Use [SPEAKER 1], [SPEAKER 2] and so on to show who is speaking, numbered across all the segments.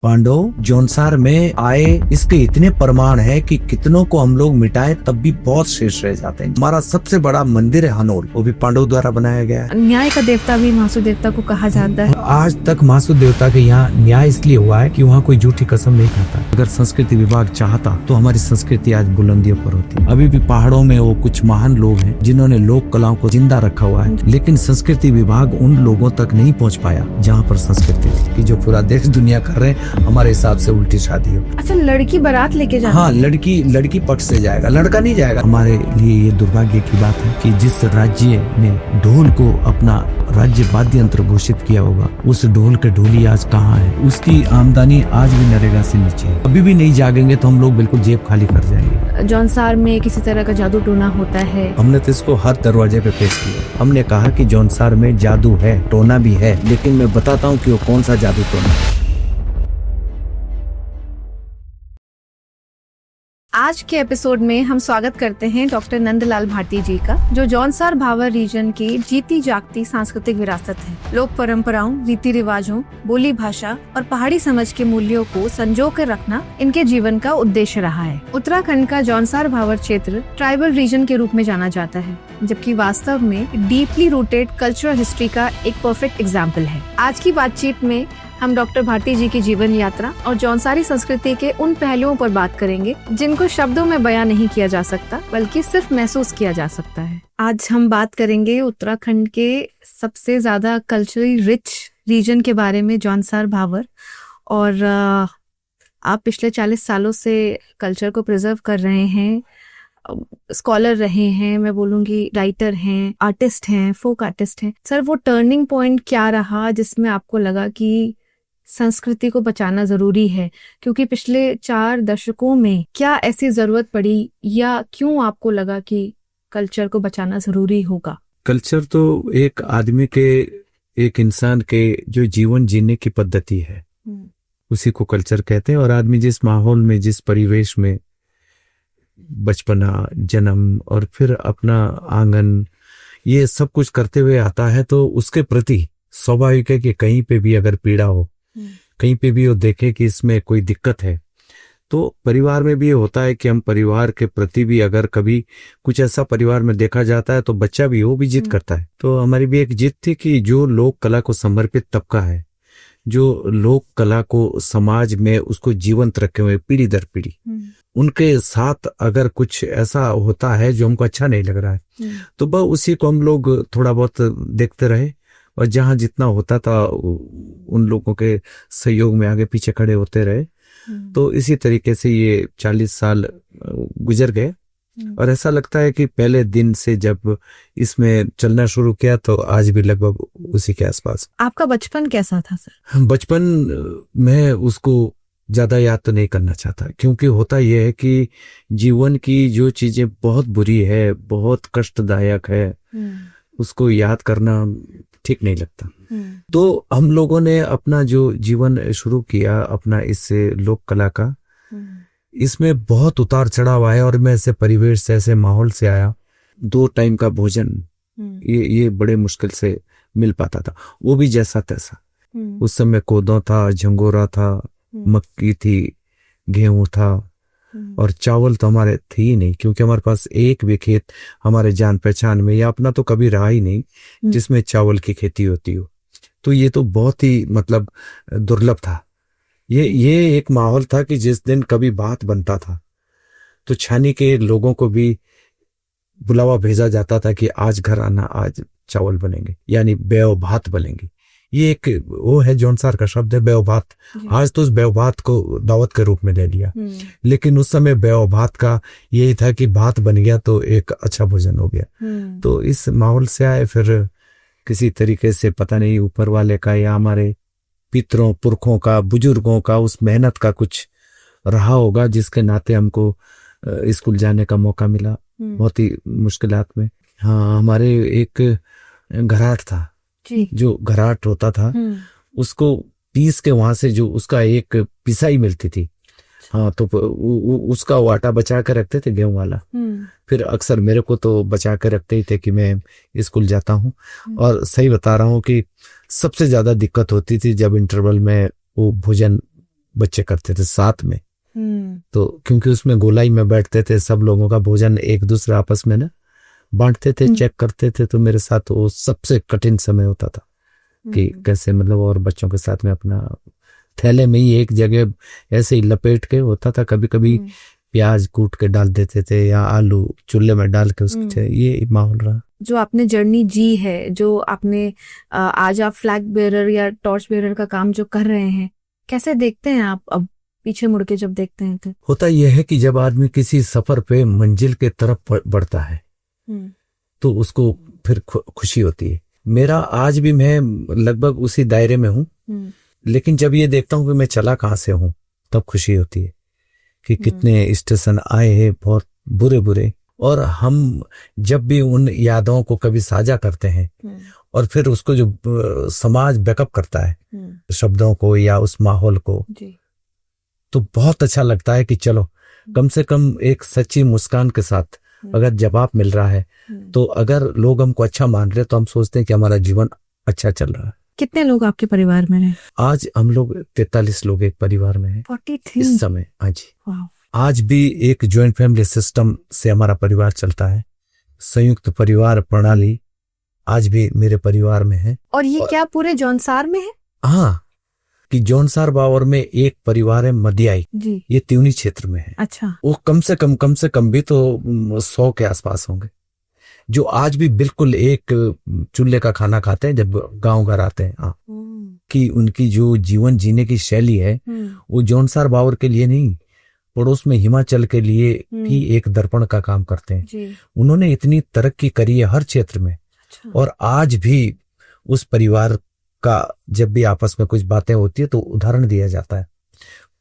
[SPEAKER 1] पांडव जौनसार में आए इसके इतने प्रमाण है कि कितनों को हम लोग मिटाए तब भी बहुत शेष रह जाते हैं। हमारा सबसे बड़ा मंदिर है हनोल, वो भी पांडव द्वारा बनाया गया है।
[SPEAKER 2] न्याय का देवता भी महासु देवता को कहा जाता है।
[SPEAKER 3] आज तक महासु देवता के यहाँ न्याय इसलिए हुआ है कि वहाँ कोई झूठी कसम नहीं खाता।
[SPEAKER 1] अगर संस्कृति विभाग चाहता तो हमारी संस्कृति आज बुलंदियों पर होती। अभी भी पहाड़ों में वो कुछ महान लोग हैं जिन्होंने लोक कलाओं को जिंदा रखा हुआ है, लेकिन संस्कृति विभाग उन लोगों तक नहीं पहुँच पाया जहाँ पर संस्कृति थी। जो पूरा देश दुनिया कर रहे हैं हमारे हिसाब से उल्टी शादी हो।
[SPEAKER 2] अच्छा, लड़की बारात लेके जाना?
[SPEAKER 1] हाँ, लड़की पक्ष से जाएगा, लड़का नहीं जाएगा। हमारे लिए ये दुर्भाग्य की बात है कि जिस राज्य ने ढोल को अपना राज्य वाद्य यंत्र घोषित किया होगा, उस ढोल के ढोली आज कहाँ है? उसकी आमदनी आज भी नरेगा से नीचे है। अभी भी नहीं जागेंगे तो हम लोग बिल्कुल जेब खाली कर जाएंगे।
[SPEAKER 2] जौनसार में किसी तरह का जादू टोना होता है?
[SPEAKER 1] हमने तो इसको हर दरवाजे पे पेश किया। हमने कहा कि जौनसार में जादू है, टोना भी है, लेकिन मैं बताता हूँ कि वो कौन सा जादू टोना है।
[SPEAKER 2] आज के एपिसोड में हम स्वागत करते हैं डॉक्टर नंदलाल भाटी जी का, जो जौनसार भावर रीजन की जीती जागती सांस्कृतिक विरासत है। लोक परंपराओं, रीति रिवाजों, बोली भाषा और पहाड़ी समझ के मूल्यों को संजो कर रखना इनके जीवन का उद्देश्य रहा है। उत्तराखंड का जौनसार भावर क्षेत्र ट्राइबल रीजन के रूप में जाना जाता है, जबकि वास्तव में डीपली रूटेड कल्चरल हिस्ट्री का एक परफेक्ट एग्जाम्पल है। आज की बातचीत में हम डॉक्टर भाटी जी की जीवन यात्रा और जौनसारी संस्कृति के उन पहलुओं पर बात करेंगे जिनको शब्दों में बयां नहीं किया जा सकता, बल्कि सिर्फ महसूस किया जा सकता है। आज हम बात करेंगे उत्तराखंड के सबसे ज्यादा कल्चरली रिच रीजन के बारे में, जौनसार भावर। और आप पिछले 40 सालों से कल्चर को प्रिजर्व कर रहे हैं, स्कॉलर रहे हैं, मैं बोलूंगी राइटर हैं, आर्टिस्ट हैं, फोक आर्टिस्ट हैं। सर, वो टर्निंग पॉइंट क्या रहा जिसमें आपको लगा कि संस्कृति को बचाना जरूरी है? क्योंकि पिछले 4 दशकों में क्या ऐसी जरूरत पड़ी, या क्यों आपको लगा कि कल्चर को बचाना जरूरी होगा?
[SPEAKER 1] कल्चर तो एक आदमी के, एक इंसान के जो जीवन जीने की पद्धति है, उसी को कल्चर कहते हैं। और आदमी जिस माहौल में, जिस परिवेश में बचपना, जन्म और फिर अपना आंगन, ये सब कुछ करते हुए आता है, तो उसके प्रति स्वाभाविक है कि कहीं पे भी अगर पीड़ा हो, कहीं पे भी वो देखे कि इसमें कोई दिक्कत है, तो परिवार में भी ये होता है कि हम परिवार के प्रति भी अगर कभी कुछ ऐसा परिवार में देखा जाता है तो बच्चा भी वो भी जिद करता है। तो हमारी भी एक जिद थी कि जो लोक कला को समर्पित तबका है, जो लोक कला को समाज में उसको जीवंत रखे हुए पीढ़ी दर पीढ़ी, उनके साथ अगर कुछ ऐसा होता है जो हमको अच्छा नहीं लग रहा है, तो बस उसी को हम लोग थोड़ा बहुत देखते रहे, और जहां जितना होता था उन लोगों के सहयोग में आगे पीछे खड़े होते रहे। तो इसी तरीके से ये 40 साल गुजर गए, और ऐसा लगता है कि पहले दिन से जब इसमें चलना शुरू किया तो आज भी लगभग उसी के आसपास।
[SPEAKER 2] आपका बचपन कैसा था सर?
[SPEAKER 1] बचपन में उसको ज्यादा याद तो नहीं करना चाहता, क्योंकि होता यह है कि जीवन की जो चीजें बहुत बुरी है, बहुत कष्टदायक है, उसको याद करना ठीक नहीं लगता। तो हम लोगों ने अपना जो जीवन शुरू किया अपना इस लोक कला का, इसमें बहुत उतार चढ़ाव आया, और मैं ऐसे परिवेश से, ऐसे माहौल से आया। 2 टाइम का भोजन ये बड़े मुश्किल से मिल पाता था, वो भी जैसा तैसा। उस समय कोदो था, झंगोरा था, मक्की थी, गेहूं था, और चावल तो हमारे थे ही नहीं, क्योंकि हमारे पास एक भी खेत हमारे जान पहचान में या अपना तो कभी रहा ही नहीं जिसमें चावल की खेती होती हो। तो ये तो बहुत ही मतलब दुर्लभ था। ये एक माहौल था कि जिस दिन कभी भात बनता था तो छानी के लोगों को भी बुलावा भेजा जाता था कि आज घर आना, आज चावल बनेंगे, यानी बेव भात बनेंगे। ये एक वो है, जौनसार का शब्द है बेव भात। आज तो उस बेव भात को दावत के रूप में ले लिया, लेकिन उस समय बेव भात का यही था कि भात बन गया तो एक अच्छा भोजन हो गया। तो इस माहौल से आए, फिर किसी तरीके से पता नहीं ऊपर वाले का या हमारे पितरों पुरखों का, बुजुर्गों का उस मेहनत का कुछ रहा होगा, जिसके नाते हमको स्कूल जाने का मौका मिला बहुत ही मुश्किलात में। हाँ, हमारे एक घराट था, जो घराट होता था उसको पीस के वहां से जो उसका एक पिसाई मिलती थी, हाँ, तो उसका वो आटा बचा कर रखते थे, गेहूं वाला। फिर अक्सर मेरे को तो बचा कर रखते ही थे कि मैं स्कूल जाता हूँ। और सही बता रहा हूँ कि सबसे ज्यादा दिक्कत होती थी जब इंटरवल में वो भोजन बच्चे करते थे साथ में। तो क्योंकि उसमें गोलाई में बैठते थे, सब लोगों का भोजन एक दूसरे आपस में ना बांटते थे, चेक करते थे। तो मेरे साथ वो सबसे कठिन समय होता था कि कैसे मतलब, और बच्चों के साथ में अपना थैले में ही एक जगह ऐसे ही लपेट के होता था। कभी कभी प्याज कूट के डाल देते थे या आलू चूल्हे में डाल के उसके, ये माहौल रहा।
[SPEAKER 2] जो आपने जर्नी जी है, जो आपने आज आप फ्लैग बेयरर या टॉर्च बेयरर का काम जो कर रहे हैं, कैसे देखते हैं आप अब पीछे मुड़ के जब देखते हैं तो?
[SPEAKER 1] होता यह है कि जब आदमी किसी सफर पे मंजिल के तरफ बढ़ता है तो उसको फिर खुशी होती है। मेरा आज भी मैं लगभग उसी दायरे में हूँ, लेकिन जब ये देखता हूँ कि मैं चला कहाँ से हूँ तब खुशी होती है कि कितने स्टेशन आए हैं बहुत बुरे बुरे, और हम जब भी उन यादों को कभी साझा करते हैं और फिर उसको जो समाज बैकअप करता है शब्दों को या उस माहौल को, तो बहुत अच्छा लगता है कि चलो कम से कम एक सच्ची मुस्कान के साथ अगर जवाब मिल रहा है, तो अगर लोग हमको अच्छा मान रहे तो हम सोचते हैं कि हमारा जीवन अच्छा चल रहा है।
[SPEAKER 2] कितने लोग आपके परिवार में हैं?
[SPEAKER 1] आज हम लोग 43 लोग एक परिवार में हैं
[SPEAKER 2] 43
[SPEAKER 1] इस समय। हाँ जी, आज भी एक ज्वाइंट फैमिली सिस्टम से हमारा परिवार चलता है। संयुक्त परिवार प्रणाली आज भी मेरे परिवार में है।
[SPEAKER 2] और ये क्या पूरे जौनसार में है?
[SPEAKER 1] हाँ, कि जौनसार बावर में एक परिवार है मदियाई
[SPEAKER 2] जी,
[SPEAKER 1] ये त्यूनी क्षेत्र में है।
[SPEAKER 2] अच्छा,
[SPEAKER 1] वो कम से कम भी तो 100 के आसपास होंगे, जो आज भी बिल्कुल एक चूल्हे का खाना खाते हैं जब गांव घर आते हैं। हाँ, कि उनकी जो जीवन जीने की शैली है वो जौनसार बावर के लिए नहीं, पड़ोस में हिमाचल के लिए भी एक दर्पण का काम करते हैं
[SPEAKER 2] जी।
[SPEAKER 1] उन्होंने इतनी तरक्की करी है हर क्षेत्र में।
[SPEAKER 2] अच्छा।
[SPEAKER 1] और आज भी उस परिवार का जब भी आपस में कुछ बातें होती है तो उदाहरण दिया जाता है।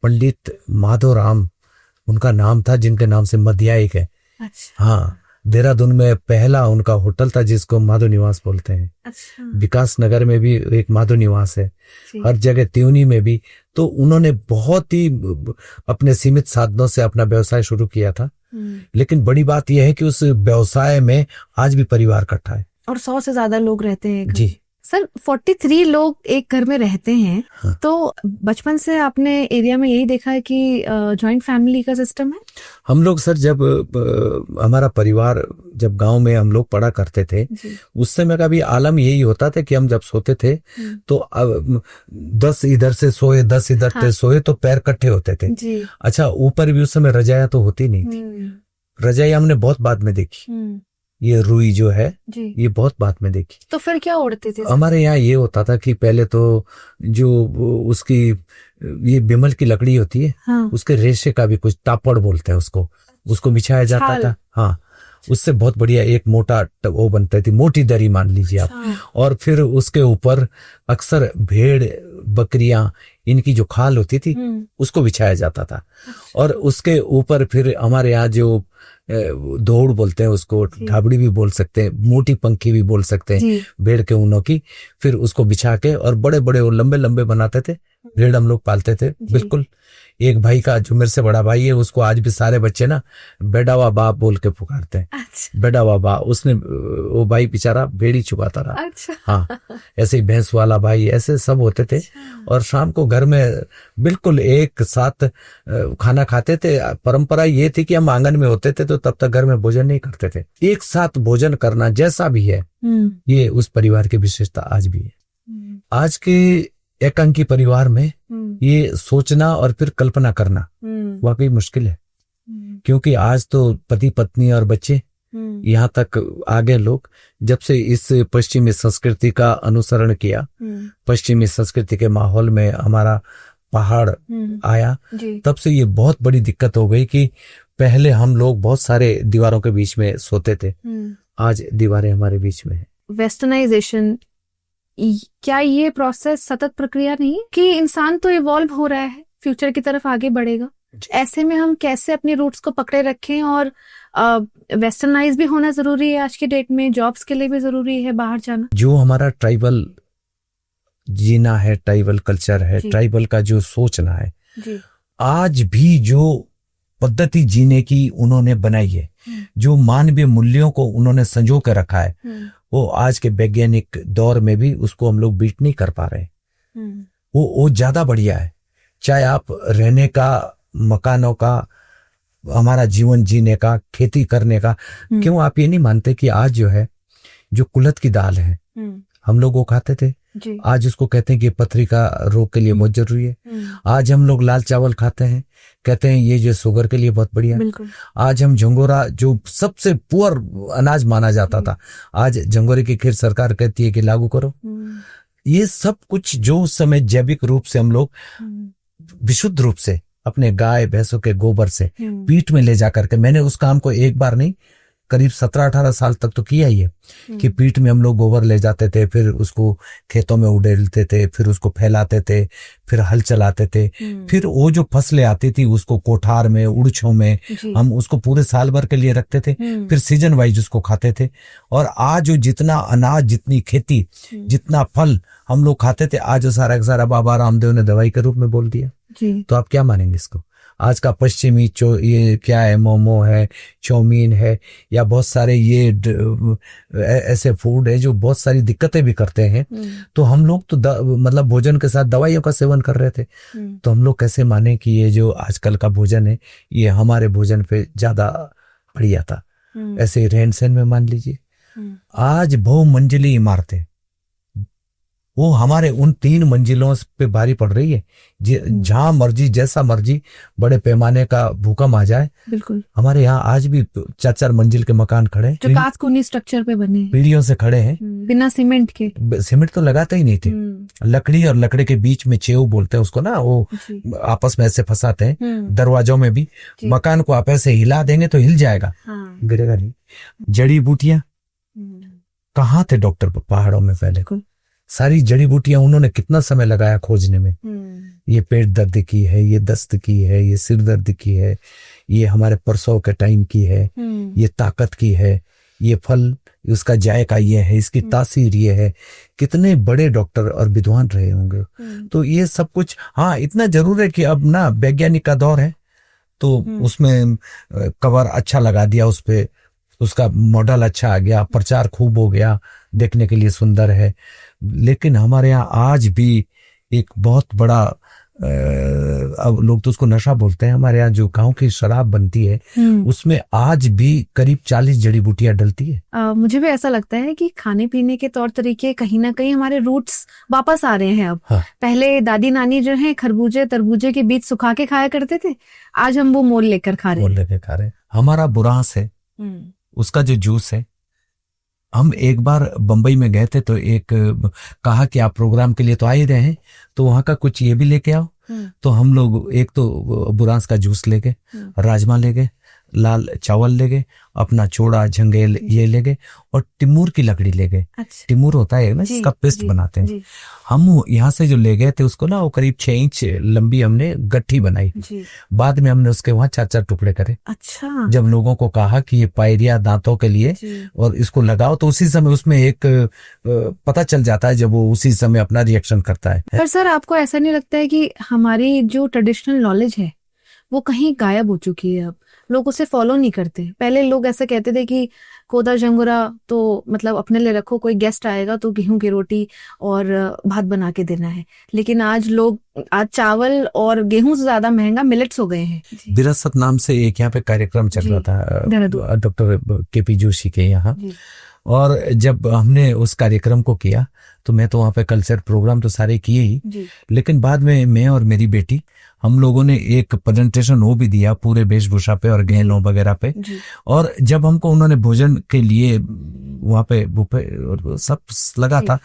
[SPEAKER 1] पंडित माधोराम उनका नाम था, जिनके नाम से मदियाई है।
[SPEAKER 2] अच्छा।
[SPEAKER 1] हाँ, देहरादून में पहला उनका होटल था जिसको माधो निवास बोलते हैं।
[SPEAKER 2] अच्छा।
[SPEAKER 1] विकास नगर में भी एक माधो निवास है,
[SPEAKER 2] जी।
[SPEAKER 1] हर जगह त्यूनी में भी। तो उन्होंने बहुत ही अपने सीमित साधनों से अपना व्यवसाय शुरू किया था, लेकिन बड़ी बात यह है कि उस व्यवसाय में आज भी परिवार इकट्ठा है
[SPEAKER 2] और 100 से ज्यादा लोग रहते हैं।
[SPEAKER 1] जी।
[SPEAKER 2] सर 43 लोग एक घर में रहते हैं।
[SPEAKER 1] हाँ।
[SPEAKER 2] तो बचपन से आपने एरिया में यही देखा है कि जॉइंट फैमिली का सिस्टम है?
[SPEAKER 1] हम लोग सर जब हमारा परिवार जब गांव में हम लोग पढ़ा करते थे उस समय का भी आलम यही होता था कि हम जब सोते थे तो 10 इधर से सोए 10 इधर से सोए तो पैर इकट्ठे होते थे
[SPEAKER 2] जी।
[SPEAKER 1] अच्छा, ऊपर भी उस समय रजाया तो होती नहीं थी। रजाई हमने बहुत बाद में देखी। ये रुई जो है
[SPEAKER 2] जी।
[SPEAKER 1] ये बहुत बाद में देखी।
[SPEAKER 2] तो फिर क्या ओढ़ते थे?
[SPEAKER 1] हमारे यहाँ ये होता था कि पहले तो जो उसकी ये बिमल की लकड़ी होती है,
[SPEAKER 2] हाँ।
[SPEAKER 1] उसके रेशे का भी कुछ तापड़ बोलते हैं उसको बिछाया जाता था। हाँ, उससे बहुत बढ़िया एक मोटा वो बनता थी, मोटी दरी मान लीजिए आप। और फिर उसके ऊपर अक्सर भेड़ बकरियां इनकी जो खाल होती थी उसको बिछाया जाता था। और उसके ऊपर फिर हमारे यहाँ जो दौड़ बोलते हैं उसको, ढाबड़ी भी बोल सकते हैं, मोटी पंखी भी बोल सकते हैं भेड़ के ऊनों की, फिर उसको बिछा के और बड़े बड़े वो लंबे लंबे बनाते थे। भेड़ हम लोग पालते थे बिल्कुल। एक भाई का जो मेरे से बड़ा भाई है उसको आज भी सारे बच्चे ना बेडावा बाप बोल के पुकारते हैं।
[SPEAKER 2] अच्छा।
[SPEAKER 1] बेडावा बा, उसने वो भाई बेचारा भेड़ी छुपाता रहा।
[SPEAKER 2] अच्छा।
[SPEAKER 1] हाँ, ऐसे ही भैंस वाला भाई, ऐसे सब होते थे। और शाम को घर में बिल्कुल एक साथ खाना खाते थे। परंपरा ये थी कि हम आंगन में होते थे तो तब तक घर में भोजन नहीं करते थे। एक साथ भोजन करना जैसा भी है ये उस परिवार की विशेषता आज भी है। आज के एकांकी परिवार में ये सोचना और फिर कल्पना करना वाकई मुश्किल है, क्योंकि आज तो पति पत्नी और बच्चे यहाँ तक आगे लोग जब से इस पश्चिमी संस्कृति का अनुसरण किया, पश्चिमी संस्कृति के माहौल में हमारा पहाड़ आया, तब से ये बहुत बड़ी दिक्कत हो गई कि पहले हम लोग बहुत सारे दीवारों के बीच में सोते थे, आज दीवारें हमारे बीच में है।
[SPEAKER 2] वेस्टर्नाइजेशन, क्या ये प्रोसेस सतत प्रक्रिया नहीं है कि इंसान तो इवॉल्व हो रहा है, फ्यूचर की तरफ आगे बढ़ेगा, ऐसे में हम कैसे अपने रूट्स को पकड़े रखें? और वेस्टर्नाइज भी होना जरूरी है आज के डेट में, जॉब्स के लिए भी जरूरी है बाहर जाना।
[SPEAKER 1] जो हमारा ट्राइबल जीना है, ट्राइबल कल्चर है, ट्राइबल का जो सोचना है
[SPEAKER 2] जी।
[SPEAKER 1] आज भी जो पद्धति जीने की उन्होंने बनाई है, जो मानवीय मूल्यों को उन्होंने संजो कर रखा है, वो आज के वैज्ञानिक दौर में भी उसको हम लोग बीट नहीं कर पा रहे। वो ज्यादा बढ़िया है। चाहे आप रहने का, मकानों का, हमारा जीवन जीने का, खेती करने का। क्यों आप ये नहीं मानते कि आज जो है, जो कुलथ की दाल है, हम लोग वो खाते थे, आज उसको कहते हैं कि पथरी का रोग के लिए बहुत जरूरी है। आज हम लोग लाल चावल खाते हैं, कहते हैं ये जो शुगर के लिए बहुत बढ़िया है। आज हम झंगोरा, जो सबसे पुअर अनाज माना जाता था, आज झंगोरे की खीर सरकार कहती है कि लागू करो। ये सब कुछ जो उस समय जैविक रूप से हम लोग विशुद्ध रूप से अपने गाय भैंसों के गोबर से पीठ में ले जा करके, मैंने उस काम को एक बार नहीं, करीब 17-18 साल तक तो किया ही है कि पीठ में हम लोग गोबर ले जाते थे, फिर उसको खेतों में उड़ेलते थे, फिर उसको फैलाते थे, फिर हल चलाते थे, फिर वो जो फसलें आती थी उसको कोठार में, उड़छों में हम उसको पूरे साल भर के लिए रखते थे, फिर सीजन वाइज उसको खाते थे। और आज जो जितना अनाज, जितनी खेती, जितना फल हम लोग खाते थे, आज वो सारा का सारा बाबा रामदेव ने दवाई के रूप में बोल दिया। तो आप क्या मानेंगे इसको? आज का पश्चिमी ये क्या है, मोमो है, चाउमीन है, या बहुत सारे ये ऐसे फूड है जो बहुत सारी दिक्कतें भी करते हैं। तो हम लोग तो मतलब भोजन के साथ दवाइयों का सेवन कर रहे थे। तो हम लोग कैसे माने कि ये जो आजकल का भोजन है ये हमारे भोजन पे ज्यादा बढ़िया था? ऐसे रहन सहन में मान लीजिए, आज बहुमंजिली इमारतें वो हमारे उन 3 मंजिलों पे भारी पड़ रही है। जहां मर्जी, जैसा मर्जी बड़े पैमाने का भूकंप आ जाए, बिल्कुल हमारे यहाँ आज भी 4-4 मंजिल के मकान खड़े,
[SPEAKER 2] जो काचकोनी स्ट्रक्चर पे बने,
[SPEAKER 1] पीढ़ियों से खड़े हैं,
[SPEAKER 2] बिना सीमेंट के।
[SPEAKER 1] सीमेंट तो लगाते ही नहीं थे, लकड़ी और लकड़ी के बीच में चेव बोलते हैं उसको ना, वो आपस में ऐसे फंसाते हैं। दरवाजों में भी मकान को आप ऐसे हिला देंगे तो हिल जाएगा, गिरेगा नहीं। जड़ी बूटियां कहाँ थे डॉक्टर पहाड़ों में पहले? सारी जड़ी बूटियां उन्होंने कितना समय लगाया खोजने में। ये पेट दर्द की है, ये दस्त की है, ये सिर दर्द की है, ये हमारे प्रसव के टाइम की है, ये ताकत की है, ये फल उसका जायका ये है, इसकी तासीर ये है। कितने बड़े डॉक्टर और विद्वान रहे होंगे। तो ये सब कुछ, हाँ इतना जरूर है कि अब ना वैज्ञानिक का दौर है, तो उसमें कवर अच्छा लगा दिया, उस पे उसका मॉडल अच्छा आ गया, प्रचार खूब हो गया, देखने के लिए सुंदर है। लेकिन हमारे यहाँ आज भी एक बहुत बड़ा अब लोग तो उसको नशा बोलते हैं, हमारे यहाँ जो गांव की शराब बनती है उसमें आज भी करीब 40 जड़ी बूटियां डलती है।
[SPEAKER 2] मुझे भी ऐसा लगता है कि खाने पीने के तौर तरीके कहीं ना कहीं हमारे रूट्स वापस आ रहे हैं अब। हाँ। पहले दादी नानी जो है खरबूजे तरबूजे के बीज सुखा के खाया करते थे, आज हम वो मोल लेकर खा रहे हैं।
[SPEAKER 1] हमारा बुरांस है, उसका जो जूस है, हम एक बार बंबई में गए थे तो एक कहा कि आप प्रोग्राम के लिए तो आ ही रहे हैं, तो वहां का कुछ ये भी लेके आओ। तो हम लोग एक तो बुरांस का जूस ले गए, राजमा ले गए, लाल चावल ले गए, अपना चोड़ा झंगेल ये ले गए, और टिमूर की लकड़ी ले गए। अच्छा। टिमूर होता है ना जिसका पेस्ट बनाते हैं। हम यहाँ से जो ले गए थे उसको ना, वो करीब 6 इंच लंबी हमने गट्ठी बनाई। बाद में हमने उसके वहाँ 4-4 टुकड़े करे। अच्छा। जब लोगों को कहा कि ये पायरिया दांतों के लिए और इसको लगाओ, तो उसी समय उसमें एक पता चल जाता है, जब वो उसी समय अपना रिएक्शन करता है।
[SPEAKER 2] पर सर आपको ऐसा नहीं लगता है कि हमारी जो ट्रेडिशनल नॉलेज है वो कहीं गायब हो चुकी है? अब लोग उसे फॉलो नहीं करते। पहले लोग ऐसे कहते थे कि कोदा झंगोरा तो मतलब अपने लिए रखो, कोई गेस्ट आएगा तो गेहूं की रोटी और भात बना के देना है। लेकिन आज चावल और गेहूं से ज्यादा महंगा मिलेट्स हो गए हैं।
[SPEAKER 1] विरासत नाम से एक यहाँ पे कार्यक्रम चल रहा था डॉक्टर KP जोशी के यहाँ, और जब हमने उस कार्यक्रम को किया तो मैं तो वहाँ पे कल्चर प्रोग्राम तो सारे किए ही, लेकिन बाद में मैं और मेरी बेटी हम लोगों ने एक प्रेजेंटेशन वो भी दिया पूरे वेशभूषा पे और गहनों वगैरह पे। और जब हमको उन्होंने भोजन के लिए वहाँ पे बुफे और सब लगा था,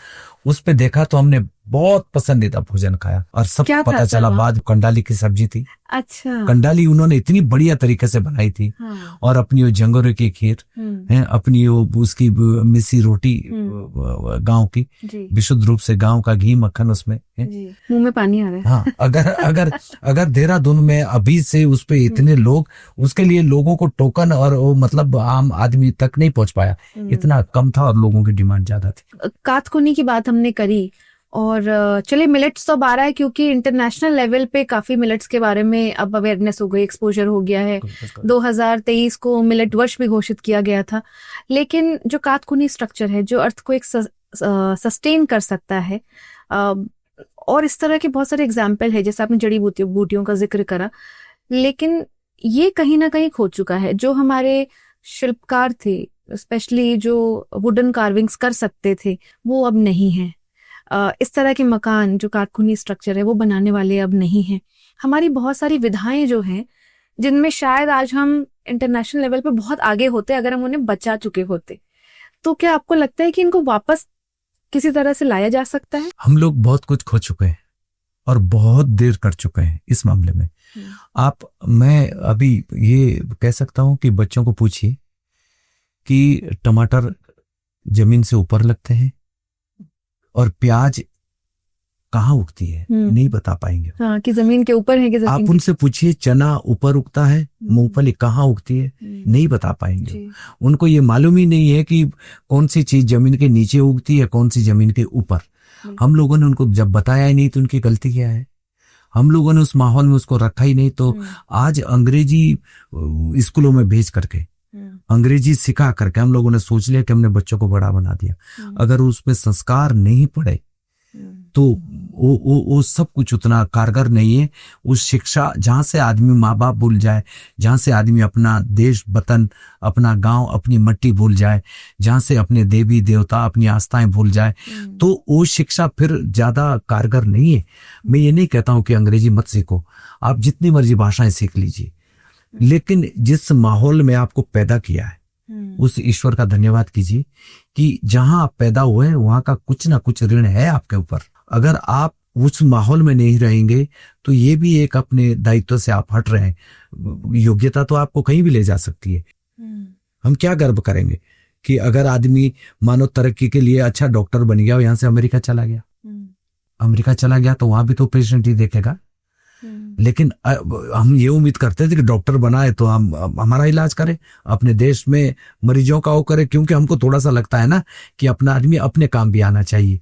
[SPEAKER 1] उस पे देखा तो हमने बहुत पसंदीदा भोजन खाया, और सब पता चला बाद कंडाली की सब्जी थी। अच्छा। कंडाली उन्होंने इतनी बढ़िया तरीके से बनाई थी। हाँ। और अपनी वो जंगोरे की खीर है, अपनी वो उसकी मिसी रोटी गांव की, विशुद्ध रूप से गांव का घी मक्खन उसमें है।
[SPEAKER 2] मुंह में पानी आ रहा है।
[SPEAKER 1] हाँ, अगर देहरादून में अभी से उस पे इतने लोग, उसके लिए लोगों को टोकन और वो मतलब आम आदमी तक नहीं पहुंच पाया, इतना कम था और लोगों की डिमांड ज्यादा थी।
[SPEAKER 2] कातकुनी की बात हमने करी, और चलिए मिलेट्स तो अब आ रहा है क्योंकि इंटरनेशनल लेवल पे काफी मिलेट्स के बारे में अब अवेयरनेस हो गई, एक्सपोजर हो गया है। 2023 को मिलेट वर्ष भी घोषित किया गया था। लेकिन जो कातकुनी स्ट्रक्चर है, जो अर्थ को एक सस्टेन कर सकता है और इस तरह के बहुत सारे एग्जाम्पल है, जैसे आपने जड़ी बूटियों का जिक्र करा, लेकिन ये कहीं ना कहीं खो चुका है। जो हमारे शिल्पकार थे, स्पेशली जो वुडन कार्विंग्स कर सकते थे, वो अब नहीं है। इस तरह के मकान जो कारखानी स्ट्रक्चर है वो बनाने वाले अब नहीं हैं। हमारी बहुत सारी विधाएं जो हैं, जिनमें शायद आज हम इंटरनेशनल लेवल पे बहुत आगे होते अगर हम उन्हें बचा चुके होते। तो क्या आपको लगता है कि इनको वापस किसी तरह से लाया जा सकता है?
[SPEAKER 3] हम लोग बहुत कुछ खो चुके हैं और बहुत देर कर चुके हैं इस मामले में। मैं अभी ये कह सकता हूं कि बच्चों को पूछिए कि टमाटर जमीन से ऊपर लगते हैं और प्याज कहाँ उगती है, नहीं बता पाएंगे।
[SPEAKER 2] हाँ, कि जमीन के ऊपर है कि जमीन
[SPEAKER 3] आप उनसे पूछिए चना ऊपर उगता है, मूंगफली कहाँ उगती है, नहीं बता पाएंगे। उनको ये मालूम ही नहीं है कि कौन सी चीज जमीन के नीचे उगती है, कौन सी जमीन के ऊपर। हम लोगों ने उनको जब बताया ही नहीं तो उनकी गलती क्या है? हम लोगों ने उस माहौल में उसको रखा ही नहीं। तो आज अंग्रेजी स्कूलों में भेज करके, अंग्रेजी सिखा करके हम लोगों ने सोच लिया कि हमने बच्चों को बड़ा बना दिया। अगर उसमें संस्कार नहीं पड़े तो वो सब कुछ उतना कारगर नहीं है। उस शिक्षा जहां से आदमी माँ बाप भूल जाए, जहां से आदमी अपना देश वतन, अपना गांव, अपनी मट्टी भूल जाए, जहां से अपने देवी देवता, अपनी आस्थाएं भूल जाए, तो वो शिक्षा फिर ज्यादा कारगर नहीं है। मैं ये नहीं कहता हूं कि अंग्रेजी मत सीखो, आप जितनी मर्जी भाषाएं सीख लीजिए, लेकिन जिस माहौल में आपको पैदा किया है उस ईश्वर का धन्यवाद कीजिए कि जहां आप पैदा हुए हैं वहां का कुछ ना कुछ ऋण है आपके ऊपर। अगर आप उस माहौल में नहीं रहेंगे तो ये भी एक अपने दायित्व से आप हट रहे हैं। योग्यता तो आपको कहीं भी ले जा सकती है। हम क्या गर्व करेंगे कि अगर आदमी मानव तरक्की के लिए अच्छा डॉक्टर बन गया और यहां से अमेरिका चला गया, अमेरिका चला गया तो वहां भी तो पेशेंट ही देखेगा। लेकिन हम ये उम्मीद करते थे कि डॉक्टर बनाए तो हम हमारा इलाज करें, अपने देश में मरीजों का वो करे, क्योंकि हमको थोड़ा सा लगता है ना कि अपना आदमी अपने काम भी आना चाहिए।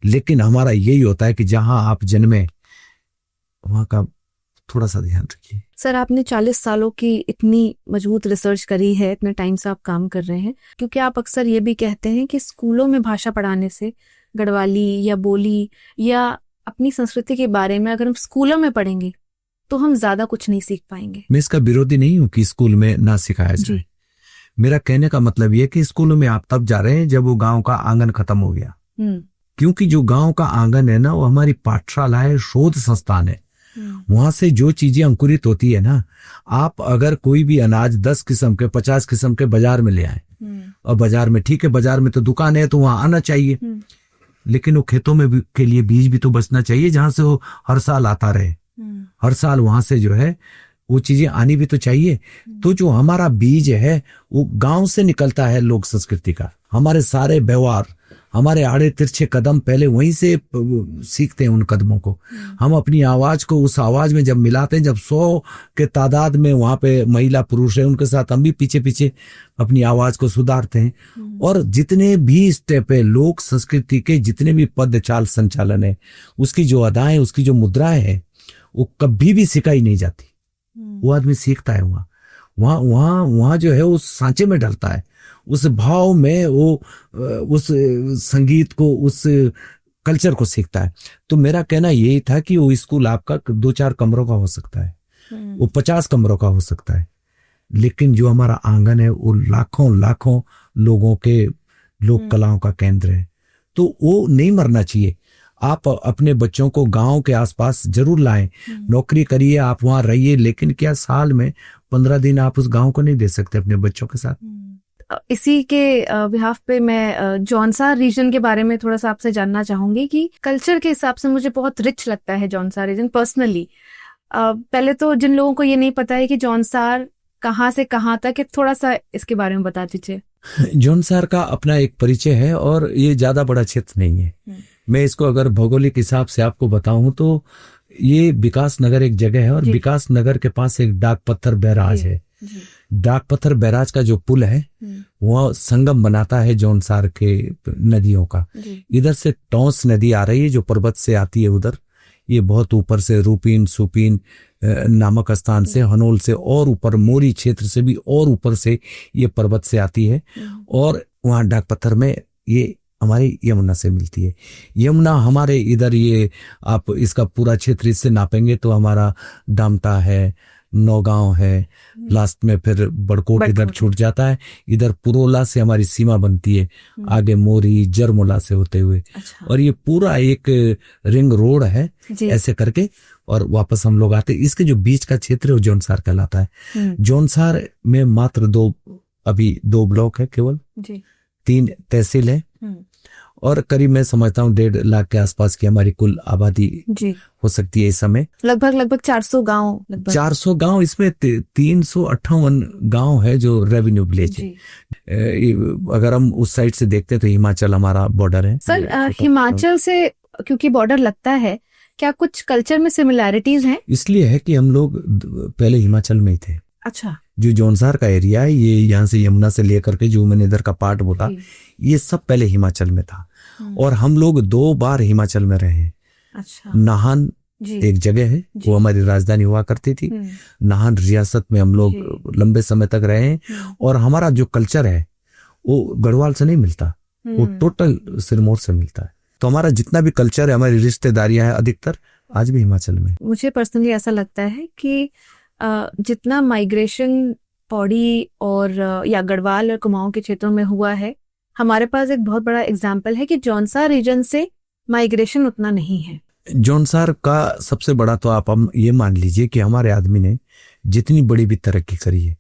[SPEAKER 3] लेकिन हमारा यही होता है कि जहां आप जन्मे वहां का थोड़ा सा ध्यान रखिए।
[SPEAKER 2] सर, आपने 40 सालों की इतनी मजबूत रिसर्च करी है, इतने टाइम से आप काम कर रहे हैं, क्योंकि आप अक्सर ये भी कहते हैं कि स्कूलों में भाषा पढ़ाने से गढ़वाली या बोली या अपनी संस्कृति के बारे में अगर हम स्कूलों में पढ़ेंगे तो हम ज्यादा कुछ नहीं सीख पाएंगे।
[SPEAKER 3] मैं इसका विरोधी नहीं हूं कि स्कूल में ना सिखाया जाए। मेरा कहने का मतलब ये कि स्कूलों में आप तब जा रहे हैं जब वो गांव का आंगन खत्म हो गया। क्योंकि जो गांव का आंगन है ना, वो हमारी पाठशाला है, शोध संस्थान है। वहां से जो चीजें अंकुरित होती है ना, आप अगर कोई भी अनाज 10 किस्म के 50 किस्म के बाजार में ले आए, और बाजार में ठीक है, बाजार में तो दुकान है तो वहां आना चाहिए, लेकिन वो खेतों में भी के लिए बीज भी तो बचना चाहिए जहां से वो हर साल आता रहे। हर साल वहां से जो है वो चीजें आनी भी तो चाहिए। तो जो हमारा बीज है वो गांव से निकलता है, लोक संस्कृति का। हमारे सारे व्यवहार, हमारे आड़े तिरछे कदम पहले वहीं से सीखते हैं। उन कदमों को हम अपनी आवाज को उस आवाज में जब मिलाते हैं, जब 100 के तादाद में वहां पे महिला पुरुष है, उनके साथ हम भी पीछे पीछे अपनी आवाज को सुधारते हैं। और जितने भी स्टेप है लोक संस्कृति के, जितने भी पद चाल संचालन है, उसकी जो अदाएं, उसकी जो मुद्राएं है, वो कभी भी सिखाई नहीं जाती। वो आदमी सीखता है वहां जो है उस सांचे में डलता है, उस भाव में वो उस संगीत को, उस कल्चर को सीखता है। तो मेरा कहना यही था कि वो स्कूल आपका 2-4 कमरों का हो सकता है, वो 50 कमरों का हो सकता है, लेकिन जो हमारा आंगन है वो लाखों लाखों लोगों के लोक कलाओं का केंद्र है। तो वो नहीं मरना चाहिए। आप अपने बच्चों को गांव के आसपास जरूर लाएं, नौकरी करिए, आप वहां रहिए, लेकिन क्या साल में 15 दिन आप उस गांव को नहीं दे सकते अपने बच्चों के साथ?
[SPEAKER 2] इसी के बिहाफ पे मैं जौनसार रीजन के बारे में थोड़ा सा आपसे जानना चाहूंगी कि कल्चर के हिसाब से मुझे बहुत रिच लगता है जौनसार रीजन पर्सनली। पहले तो जिन लोगों को ये नहीं पता है कि जौनसार कहाँ से कहाँ तक है, थोड़ा सा इसके बारे में बता दीजिए।
[SPEAKER 3] जौनसार का अपना एक परिचय है और ये ज्यादा बड़ा क्षेत्र नहीं है। मैं इसको अगर भौगोलिक हिसाब से आपको बताऊं तो ये विकास नगर एक जगह है और विकास नगर के पास एक डाक पत्थर बैराज है। डाक पत्थर बैराज का जो पुल है वह संगम बनाता है जौनसार के नदियों का। इधर से टौंस नदी आ रही है जो पर्वत से आती है उधर, ये बहुत ऊपर से रूपीन सुपीन नामक स्थान से, हनोल से और ऊपर मोरी क्षेत्र से भी और ऊपर से ये पर्वत से आती है और वहां डाक पत्थर में ये हमारी यमुना से मिलती है। यमुना हमारे इधर, ये आप इसका पूरा क्षेत्र इससे नापेंगे तो हमारा डामटा है, नौगांव है, लास्ट में फिर बड़कोट इधर छूट जाता है। इधर पुरोला से हमारी सीमा बनती है, आगे मोरी जरमोला से होते हुए।
[SPEAKER 2] अच्छा।
[SPEAKER 3] और ये पूरा एक रिंग रोड है ऐसे करके, और वापस हम लोग आते। इसके जो बीच का क्षेत्र है वो जौनसार कहलाता है। जौनसार में मात्र अभी दो ब्लॉक है केवल जी। 3 तहसील है और करीब मैं समझता हूँ 1.5 लाख के आसपास की हमारी कुल आबादी जी हो सकती है इस समय।
[SPEAKER 2] लगभग 400 गांव,
[SPEAKER 3] 400 गांव, इसमें 358 गांव है जो रेवेन्यू विलेज है। अगर हम उस साइड से देखते हैं तो हिमाचल हमारा बॉर्डर है।
[SPEAKER 2] सर, हिमाचल से क्योंकि बॉर्डर लगता है, क्या कुछ कल्चर में सिमिलैरिटीज हैं?
[SPEAKER 3] इसलिए है कि हम लोग पहले हिमाचल में ही थे।
[SPEAKER 2] अच्छा।
[SPEAKER 3] जो जौनसार का एरिया है, ये यहाँ से यमुना से लेकर के जो मैंने इधर का पार्ट बोला, ये सब पहले हिमाचल में था। और हम लोग 2 बार हिमाचल में रहे।
[SPEAKER 2] अच्छा।
[SPEAKER 3] नाहन एक जगह है, वो हमारी राजधानी हुआ करती थी। नाहन रियासत में हम लोग लंबे समय तक रहे हैं। और हमारा जो कल्चर है वो गढ़वाल से नहीं मिलता, वो टोटल सिरमौर से मिलता है। तो हमारा जितना भी कल्चर है, हमारी रिश्तेदारियां हैं अधिकतर आज भी हिमाचल में।
[SPEAKER 2] मुझे पर्सनली ऐसा लगता है कि जितना माइग्रेशन पौड़ी और या गढ़वाल और कुमाऊं के क्षेत्रों में हुआ है, हमारे पास एक बहुत बड़ा एग्जाम्पल है कि जौनसार रीजन से माइग्रेशन उतना नहीं है।
[SPEAKER 3] जौनसार का सबसे बड़ा तो आप हम ये मान लीजिए कि हमारे आदमी ने जितनी बड़ी भी तरक्की करी है,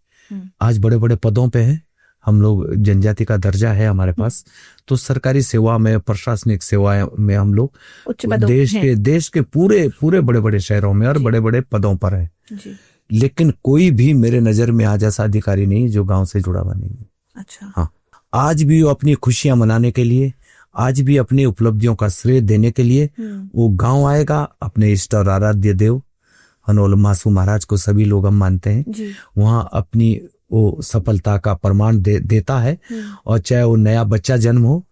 [SPEAKER 3] आज बड़े बड़े पदों पे है हम लोग, जनजाति का दर्जा है हमारे पास, तो सरकारी सेवा में, प्रशासनिक सेवा में हम लोग देश के पूरे बड़े बड़े शहरों में और बड़े बड़े पदों पर है। लेकिन कोई भी मेरे नजर में आज ऐसा अधिकारी नहीं जो गांव से जुड़ा हुआ नहीं है।
[SPEAKER 2] अच्छा।
[SPEAKER 3] हाँ, आज भी वो अपनी खुशियां मनाने के लिए, आज भी अपनी उपलब्धियों का श्रेय देने के लिए वो गांव आएगा। अपने इष्ट और आराध्य देव हनोल मासू महाराज को सभी लोग हम मानते हैं, वहां अपनी वो सफलता का प्रमाण देता है। और चाहे वो नया बच्चा जन्म हो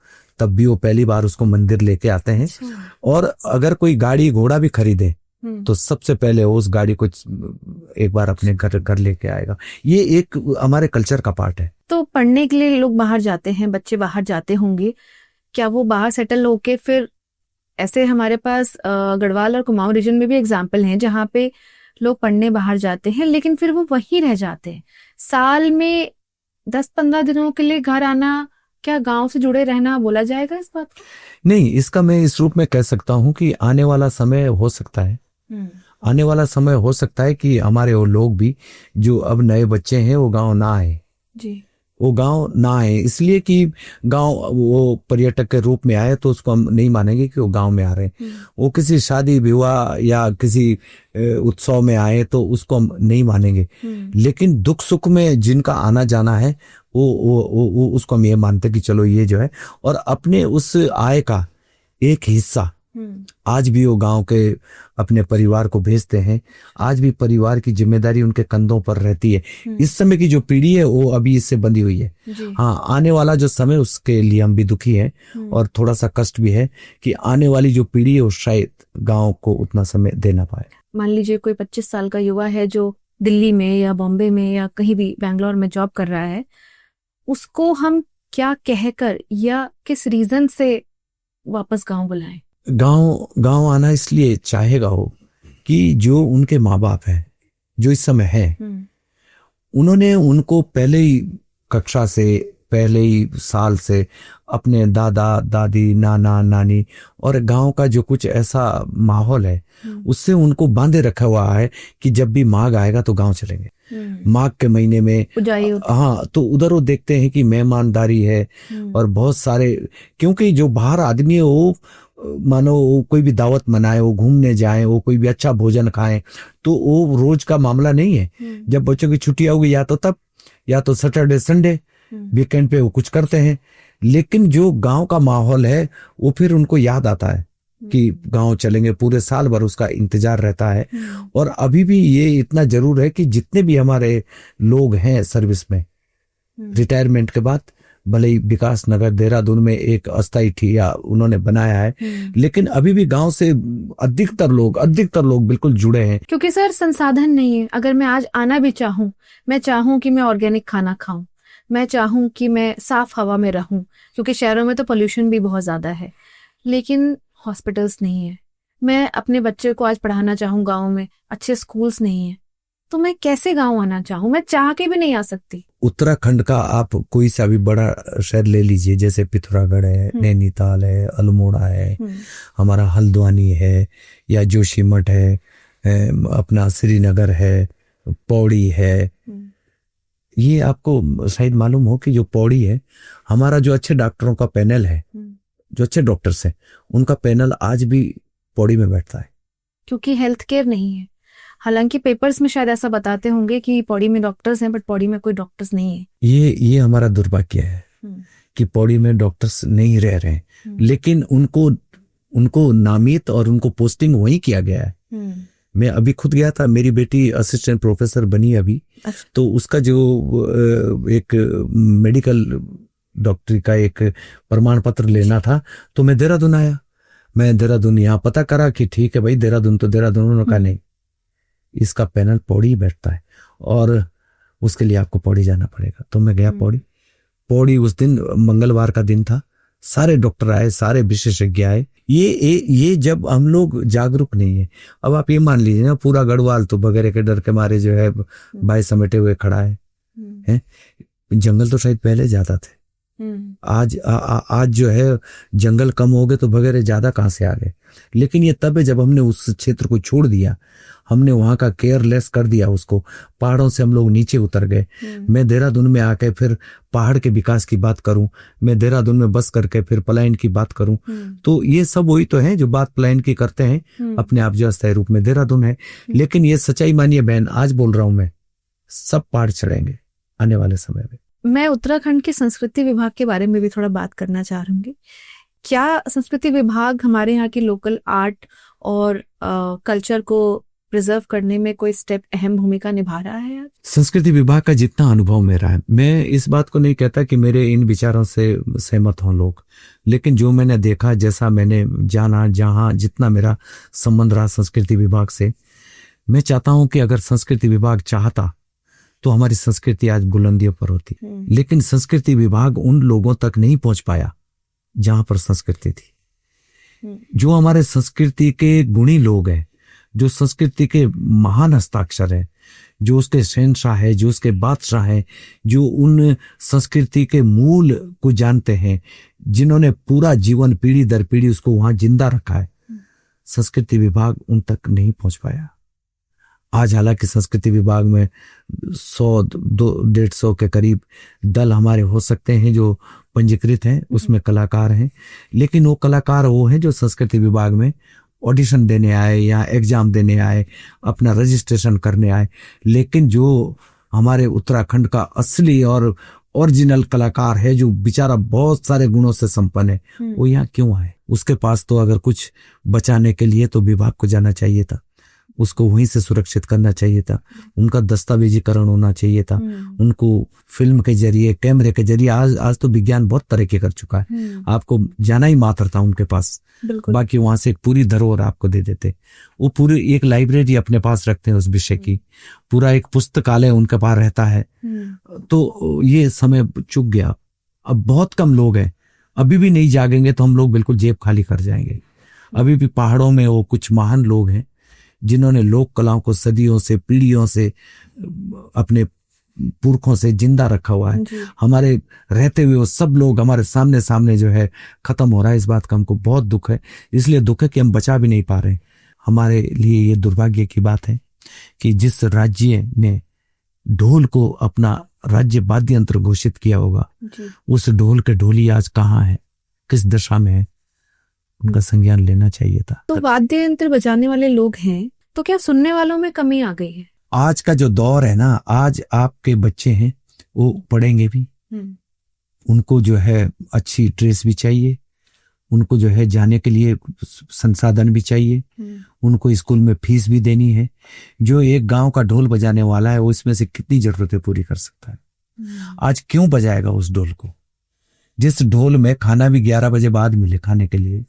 [SPEAKER 3] तब भी वो पहली बार उसको मंदिर लेके आते हैं। और अगर कोई गाड़ी घोड़ा भी खरीदे तो सबसे पहले वो उस गाड़ी को एक बार अपने घर लेके आएगा। ये एक हमारे कल्चर का पार्ट है।
[SPEAKER 2] तो पढ़ने के लिए लोग बाहर जाते हैं, बच्चे बाहर जाते होंगे, क्या वो बाहर सेटल होके फिर ऐसे हमारे पास गढ़वाल और कुमाऊं रीजन में भी एग्जाम्पल हैं जहाँ पे लोग पढ़ने बाहर जाते हैं लेकिन फिर वो वहीं रह जाते हैं। साल में 10-15 दिनों के लिए घर आना, क्या गांव से जुड़े रहना बोला जाएगा इस बात को?
[SPEAKER 3] नहीं, इसका मैं इस रूप में कह सकता हूँ कि आने वाला समय हो सकता है, आने वाला समय हो सकता है कि हमारे वो लोग भी जो अब नए बच्चे हैं वो गांव ना आए जी, वो गांव ना आए, इसलिए कि गांव वो पर्यटक के रूप में आए तो उसको हम नहीं मानेंगे कि वो गांव में आ रहे हैं। वो किसी शादी विवाह या किसी उत्सव में आए तो उसको हम नहीं मानेंगे। लेकिन दुख सुख में जिनका आना जाना है वो उसको हम ये मानते कि चलो ये जो है, और अपने उस आय का एक हिस्सा आज भी वो गांव के अपने परिवार को भेजते हैं। आज भी परिवार की जिम्मेदारी उनके कंधों पर रहती है। इस समय की जो पीढ़ी है वो अभी इससे बंधी हुई है। हाँ, आने वाला जो समय उसके लिए हम भी दुखी हैं और थोड़ा सा कष्ट भी है कि आने वाली जो पीढ़ी है वो शायद गांव को उतना समय दे ना पाए।
[SPEAKER 2] मान लीजिए कोई 25 साल का युवा है जो दिल्ली में या बॉम्बे में या कहीं भी बैंगलोर में जॉब कर रहा है, उसको हम क्या कहकर या किस रीजन से वापस गांव बुलाएं?
[SPEAKER 3] गांव आना इसलिए चाहेगा वो कि जो उनके माँ बाप है जो इस समय है, उन्होंने उनको पहले ही कक्षा से, पहले ही साल से अपने दादा दादी, नाना नानी और गांव का जो कुछ ऐसा माहौल है उससे उनको बांधे रखा हुआ है कि जब भी माघ आएगा तो गांव चलेंगे। माघ के महीने में हाँ, तो उधर वो देखते हैं कि मेहमानदारी है और बहुत सारे, क्योंकि जो बाहर आदमी है वो मानो वो कोई भी दावत मनाए, वो घूमने जाए, वो कोई भी अच्छा भोजन खाए, तो वो रोज का मामला नहीं है। जब बच्चों की छुट्टियां होगी या तो तब, या तो सैटरडे संडे वीकेंड पे वो कुछ करते हैं। लेकिन जो गांव का माहौल है वो फिर उनको याद आता है कि गांव चलेंगे, पूरे साल भर उसका इंतजार रहता है। और अभी भी ये इतना जरूर है कि जितने भी हमारे लोग हैं सर्विस में, रिटायरमेंट के बाद भले ही विकास नगर देहरादून में एक अस्थायी ठिया उन्होंने बनाया है, लेकिन अभी भी गांव से अधिकतर लोग बिल्कुल जुड़े हैं।
[SPEAKER 2] क्योंकि सर संसाधन नहीं है। अगर मैं आज आना भी चाहूँ, मैं चाहूँ कि मैं ऑर्गेनिक खाना खाऊं, मैं चाहूँ कि मैं साफ हवा में रहूं, क्योंकि शहरों में तो पोल्यूशन भी बहुत ज़्यादा है, लेकिन हॉस्पिटल्स नहीं है। मैं अपने बच्चे को आज पढ़ाना चाहूँ गाँव में, अच्छे स्कूल्स नहीं है, तो मैं कैसे गाँव आना चाहूँ? मैं चाह के भी नहीं आ सकती।
[SPEAKER 3] उत्तराखंड का आप कोई सा भी बड़ा शहर ले लीजिए, जैसे पिथौरागढ़ है, नैनीताल है, अल्मोड़ा है, हमारा हल्द्वानी है, या जोशीमठ है, अपना श्रीनगर है, पौड़ी है। ये आपको शायद मालूम हो कि जो पौड़ी है, हमारा जो अच्छे डॉक्टरों का पैनल है, जो अच्छे डॉक्टर्स हैं, उनका पैनल आज भी पौड़ी में बैठता है,
[SPEAKER 2] क्योंकि हेल्थ केयर नहीं है। हालांकि पेपर्स में शायद ऐसा बताते होंगे कि पौड़ी में डॉक्टर्स हैं, बट पौड़ी में कोई डॉक्टर्स नहीं है।
[SPEAKER 3] ये हमारा दुर्भाग्य है कि पौड़ी में डॉक्टर्स नहीं रह रहे हैं, लेकिन उनको नामित और उनको पोस्टिंग वहीं किया गया है। मैं अभी खुद गया था, मेरी बेटी असिस्टेंट प्रोफेसर बनी अभी, तो उसका जो एक मेडिकल डॉक्टरी का एक प्रमाण पत्र लेना था, तो मैं देहरादून आया। मैं देहरादून यहाँ पता करा कि ठीक है भाई देहरादून, तो देहरादून उन्होंने कहा नहीं, इसका पैनल पौड़ी ही बैठता है और उसके लिए आपको पौड़ी जाना पड़ेगा। तो मैं गया पौड़ी। उस दिन मंगलवार का दिन था, सारे डॉक्टर आए, सारे विशेषज्ञ आए। ये जब हम लोग जागरूक नहीं है, अब आप ये मान लीजिए ना, पूरा गढ़वाल तो वगैरह के डर के मारे जो है बाय समेटे हुए खड़ा है। जंगल तो शायद पहले ज्यादा थे, आज जो है जंगल कम हो गए तो वगैरह ज्यादा कहां से आ गए। लेकिन ये तब है जब हमने उस क्षेत्र को छोड़ दिया, हमने वहां का केयरलेस कर दिया उसको, पहाड़ों से हम लोग नीचे उतर गए। मैं देहरादून में आके फिर पहाड़ के विकास की बात करूं, मैं देहरादून में बस करके फिर पलायन की बात करूं, तो ये सब वही तो है जो बात पलायन की करते हैं अपने आप, जो अस्थायी रूप में देहरादून है। लेकिन ये सच्चाई मानिए बहन, आज बोल रहा हूं मैं, सब पहाड़ चढ़ेंगे आने वाले समय में।
[SPEAKER 2] मैं उत्तराखंड के संस्कृति विभाग के बारे में भी थोड़ा बात करना चाह रही हूँ। क्या संस्कृति विभाग हमारे यहाँ की लोकल आर्ट और कल्चर को प्रिजर्व करने में कोई स्टेप अहम भूमिका निभा रहा है?
[SPEAKER 3] संस्कृति विभाग का जितना अनुभव मेरा है, मैं इस बात को नहीं कहता कि मेरे इन विचारों से सहमत हों लोग, लेकिन जो मैंने देखा, जैसा मैंने जाना, जहां जितना मेरा संबंध रहा संस्कृति विभाग से, मैं चाहता हूं कि अगर संस्कृति विभाग चाहता तो हमारी संस्कृति आज बुलंदियों पर होती। लेकिन संस्कृति विभाग उन लोगों तक नहीं पहुंच पाया जहां पर संस्कृति थी। जो हमारे संस्कृति के गुणी लोग हैं, जो संस्कृति के महान हस्ताक्षर है, जो उसके शहंशाह है, जो उसके बादशाह है, जो उन संस्कृति के मूल को जानते हैं, जिन्होंने पूरा जीवन पीढ़ी दर पीढ़ी उसको वहां जिंदा रखा है, संस्कृति विभाग उन तक नहीं पहुंच पाया। आज हालांकि संस्कृति विभाग में 100-150 के करीब दल हमारे हो सकते हैं जो पंजीकृत हैं, उसमें कलाकार हैं, लेकिन वो कलाकार वो हैं जो संस्कृति विभाग में ऑडिशन देने आए या एग्जाम देने आए, अपना रजिस्ट्रेशन करने आए। लेकिन जो हमारे उत्तराखंड का असली और ओरिजिनल कलाकार है, जो बेचारा बहुत सारे गुणों से संपन्न है, वो यहाँ क्यों आए? उसके पास तो अगर कुछ बचाने के लिए तो विभाग को जाना चाहिए था, उसको वहीं से सुरक्षित करना चाहिए था, उनका दस्तावेजीकरण होना चाहिए था, उनको फिल्म के जरिए, कैमरे के जरिए, आज तो विज्ञान बहुत तरक्की कर चुका है, आपको जाना ही मात्र था उनके पास, बाकी वहां से एक पूरी धरोहर आपको दे देते। वो पूरी एक लाइब्रेरी अपने पास रखते हैं उस विषय की, पूरा एक पुस्तकालय उनके पास रहता है। तो ये समय चूक गया। अब बहुत कम लोग हैं, अभी भी नहीं जागेंगे तो हम लोग बिल्कुल जेब खाली कर जाएंगे। अभी भी पहाड़ों में वो कुछ महान लोग हैं जिन्होंने लोक कलाओं को सदियों से, पीढ़ियों से, अपने पुरखों से जिंदा रखा हुआ है। हमारे रहते हुए वो सब लोग हमारे सामने जो है खत्म हो रहा है। इस बात का हमको बहुत दुख है, इसलिए दुख है कि हम बचा भी नहीं पा रहे। हमारे लिए ये दुर्भाग्य की बात है कि जिस राज्य ने ढोल को अपना राज्य वाद्य यंत्र घोषित किया होगा, उस ढोल के ढोली आज कहाँ है, किस दशा में है, उनका संज्ञान लेना चाहिए था।
[SPEAKER 2] तो वाद्य यंत्र बजाने वाले लोग हैं, तो क्या सुनने वालों में कमी आ गई है?
[SPEAKER 3] आज का जो दौर है ना, आज आपके बच्चे हैं वो पढ़ेंगे भी, उनको जो है अच्छी ड्रेस भी चाहिए, उनको जो है जाने के लिए संसाधन भी चाहिए, उनको स्कूल में फीस भी देनी है। जो एक गांव का ढोल बजाने वाला है वो इसमें से कितनी जरूरतें पूरी कर सकता है? आज क्यों बजाएगा उस ढोल को? जिस ढोल में खाना भी 11 बजे बाद मिले खाने के लिए,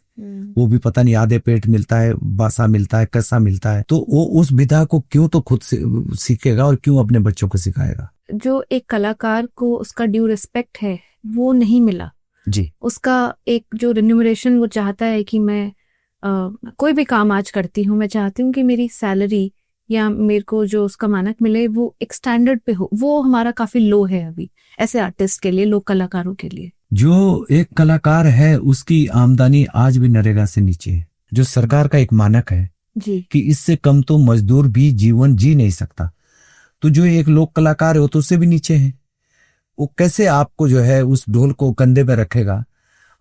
[SPEAKER 3] वो भी पता नहीं आधे पेट मिलता है, बासा मिलता है, कैसा मिलता है, तो वो उस विधा को क्यों तो खुद से सीखेगा और क्यों अपने बच्चों को सिखाएगा?
[SPEAKER 2] जो एक कलाकार को उसका ड्यू रिस्पेक्ट है वो नहीं मिला
[SPEAKER 1] जी।
[SPEAKER 2] उसका एक जो रिन्यूमरेशन वो चाहता है कि मैं कोई भी काम आज करती हूँ, मैं चाहती हूँ कि मेरी सैलरी या मेरे को जो उसका मानक मिले वो एक स्टैंडर्ड पे हो, वो हमारा काफी लो है अभी ऐसे आर्टिस्ट के लिए, लोक कलाकारों के लिए।
[SPEAKER 3] जो एक कलाकार है उसकी आमदनी आज भी नरेगा से नीचे है, जो सरकार का एक मानक है
[SPEAKER 2] जी
[SPEAKER 3] कि इससे कम तो मजदूर भी जीवन जी नहीं सकता। तो जो एक लोक कलाकार है वो तो उससे भी नीचे है। वो कैसे आपको जो है उस ढोल को कंधे पे रखेगा?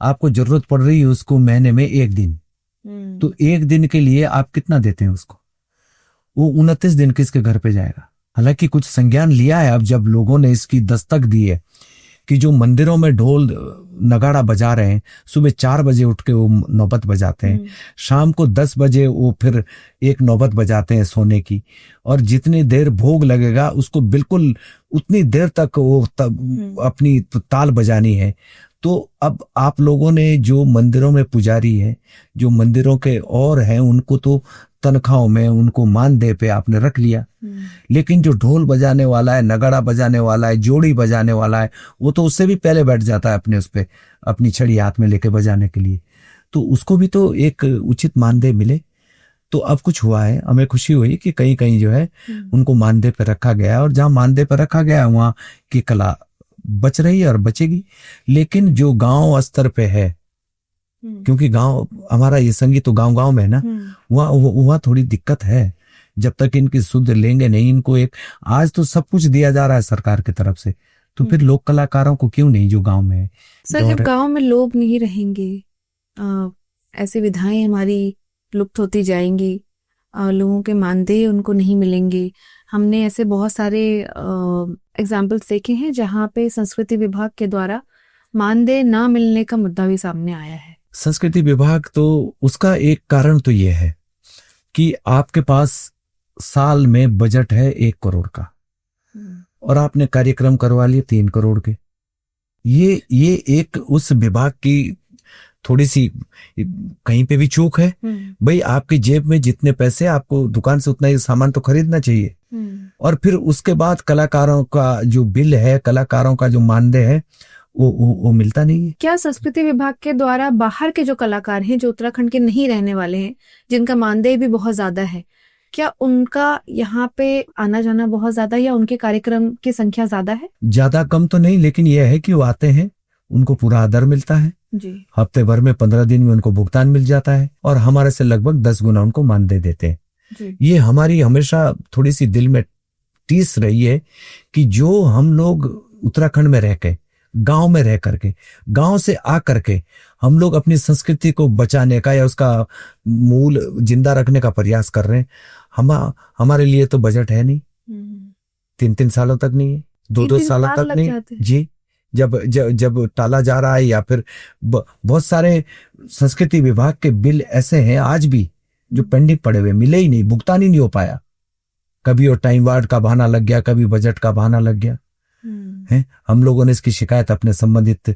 [SPEAKER 3] आपको जरूरत पड़ रही है उसको महीने में 1 दिन, तो 1 दिन के लिए आप कितना देते हैं उसको? वो 29 दिन किसके घर पे जाएगा? हालांकि कुछ संज्ञान लिया है अब, जब लोगों ने इसकी दस्तक दी है कि जो मंदिरों में ढोल नगाड़ा बजा रहे हैं, सुबह 4 बजे उठ के वो नौबत बजाते हैं, शाम को 10 बजे वो फिर एक नौबत बजाते हैं सोने की, और जितनी देर भोग लगेगा उसको बिल्कुल उतनी देर तक वो अपनी ताल बजानी है। तो अब आप लोगों ने जो मंदिरों में पुजारी है, जो मंदिरों के और हैं, उनको तो तनख्वाहों में, उनको मानदेय पे आपने रख लिया, लेकिन जो ढोल बजाने वाला है, नगाड़ा बजाने वाला है, जोड़ी बजाने वाला है, वो तो उससे भी पहले बैठ जाता है अपने उस पे अपनी छड़ी हाथ में लेके बजाने के लिए। तो उसको भी तो एक उचित मानदेय मिले। तो अब कुछ हुआ है, हमें खुशी हुई कि कहीं कहीं जो है उनको मानदेय पे रखा गया, और जहां मानदेय पे रखा गया वहां की कला बच रही है और बचेगी। लेकिन जो गांव स्तर पे है, क्योंकि गांव हमारा ये संगीत तो गांव में है ना, वहाँ थोड़ी दिक्कत है। जब तक इनकी सुध लेंगे नहीं, इनको एक आज तो सब कुछ दिया जा रहा है सरकार की तरफ से, तो फिर लोक कलाकारों को क्यों नहीं जो गांव में है?
[SPEAKER 2] सर जब गांव में लोग नहीं रहेंगे, ऐसी विधाएं हमारी लुप्त होती जाएंगी, लोगों के मानदेय उनको नहीं मिलेंगे। हमने ऐसे बहुत सारे एग्जाम्पल्स देखे हैं जहाँ पे संस्कृति विभाग के द्वारा मानदेय ना मिलने का मुद्दा भी सामने आया है।
[SPEAKER 3] संस्कृति विभाग तो उसका एक कारण तो ये है कि आपके पास साल में बजट है 1 करोड़ का, और आपने कार्यक्रम करवा लिए 3 करोड़ के। ये एक उस विभाग की थोड़ी सी कहीं पे भी चूक है। भाई आपकी जेब में जितने पैसे, आपको दुकान से उतना ही सामान तो खरीदना चाहिए, और फिर उसके बाद कलाकारों का जो बिल है, कलाकारों का जो मानदेय है, वो मिलता नहीं है।
[SPEAKER 2] क्या संस्कृति विभाग के द्वारा बाहर के जो कलाकार हैं, जो उत्तराखंड के नहीं रहने वाले हैं, जिनका मानदेय भी बहुत ज्यादा है, क्या उनका यहाँ पे आना जाना बहुत ज्यादा, या उनके कार्यक्रम की संख्या ज्यादा है?
[SPEAKER 3] ज्यादा कम तो नहीं, लेकिन यह है कि वो आते हैं, उनको पूरा आदर मिलता है
[SPEAKER 2] जी।
[SPEAKER 3] हफ्ते भर में 15 दिन में उनको भुगतान मिल जाता है, और हमारे से लगभग 10 गुना उनको मानदेय देते हैं
[SPEAKER 2] जी।
[SPEAKER 3] ये हमारी हमेशा थोड़ी सी दिल में टीस रही है कि जो हम लोग उत्तराखंड में रह के, गांव में रह करके, गांव से आ करके हम लोग अपनी संस्कृति को बचाने का या उसका मूल जिंदा रखने का प्रयास कर रहे हैं, हमारे लिए तो बजट है नहीं, 3-3 सालों तक नहीं है, 2-2 सालों तक नहीं जी। जब टाला जा रहा है, या फिर बहुत सारे संस्कृति विभाग के बिल ऐसे हैं आज भी जो पेंडिंग पड़े हुए, मिले ही नहीं, भुगतान ही नहीं हो पाया। कभी वो टाइम वार्ड का बहाना लग गया, कभी बजट का बहाना लग गया है। हम लोगों ने इसकी शिकायत अपने संबंधित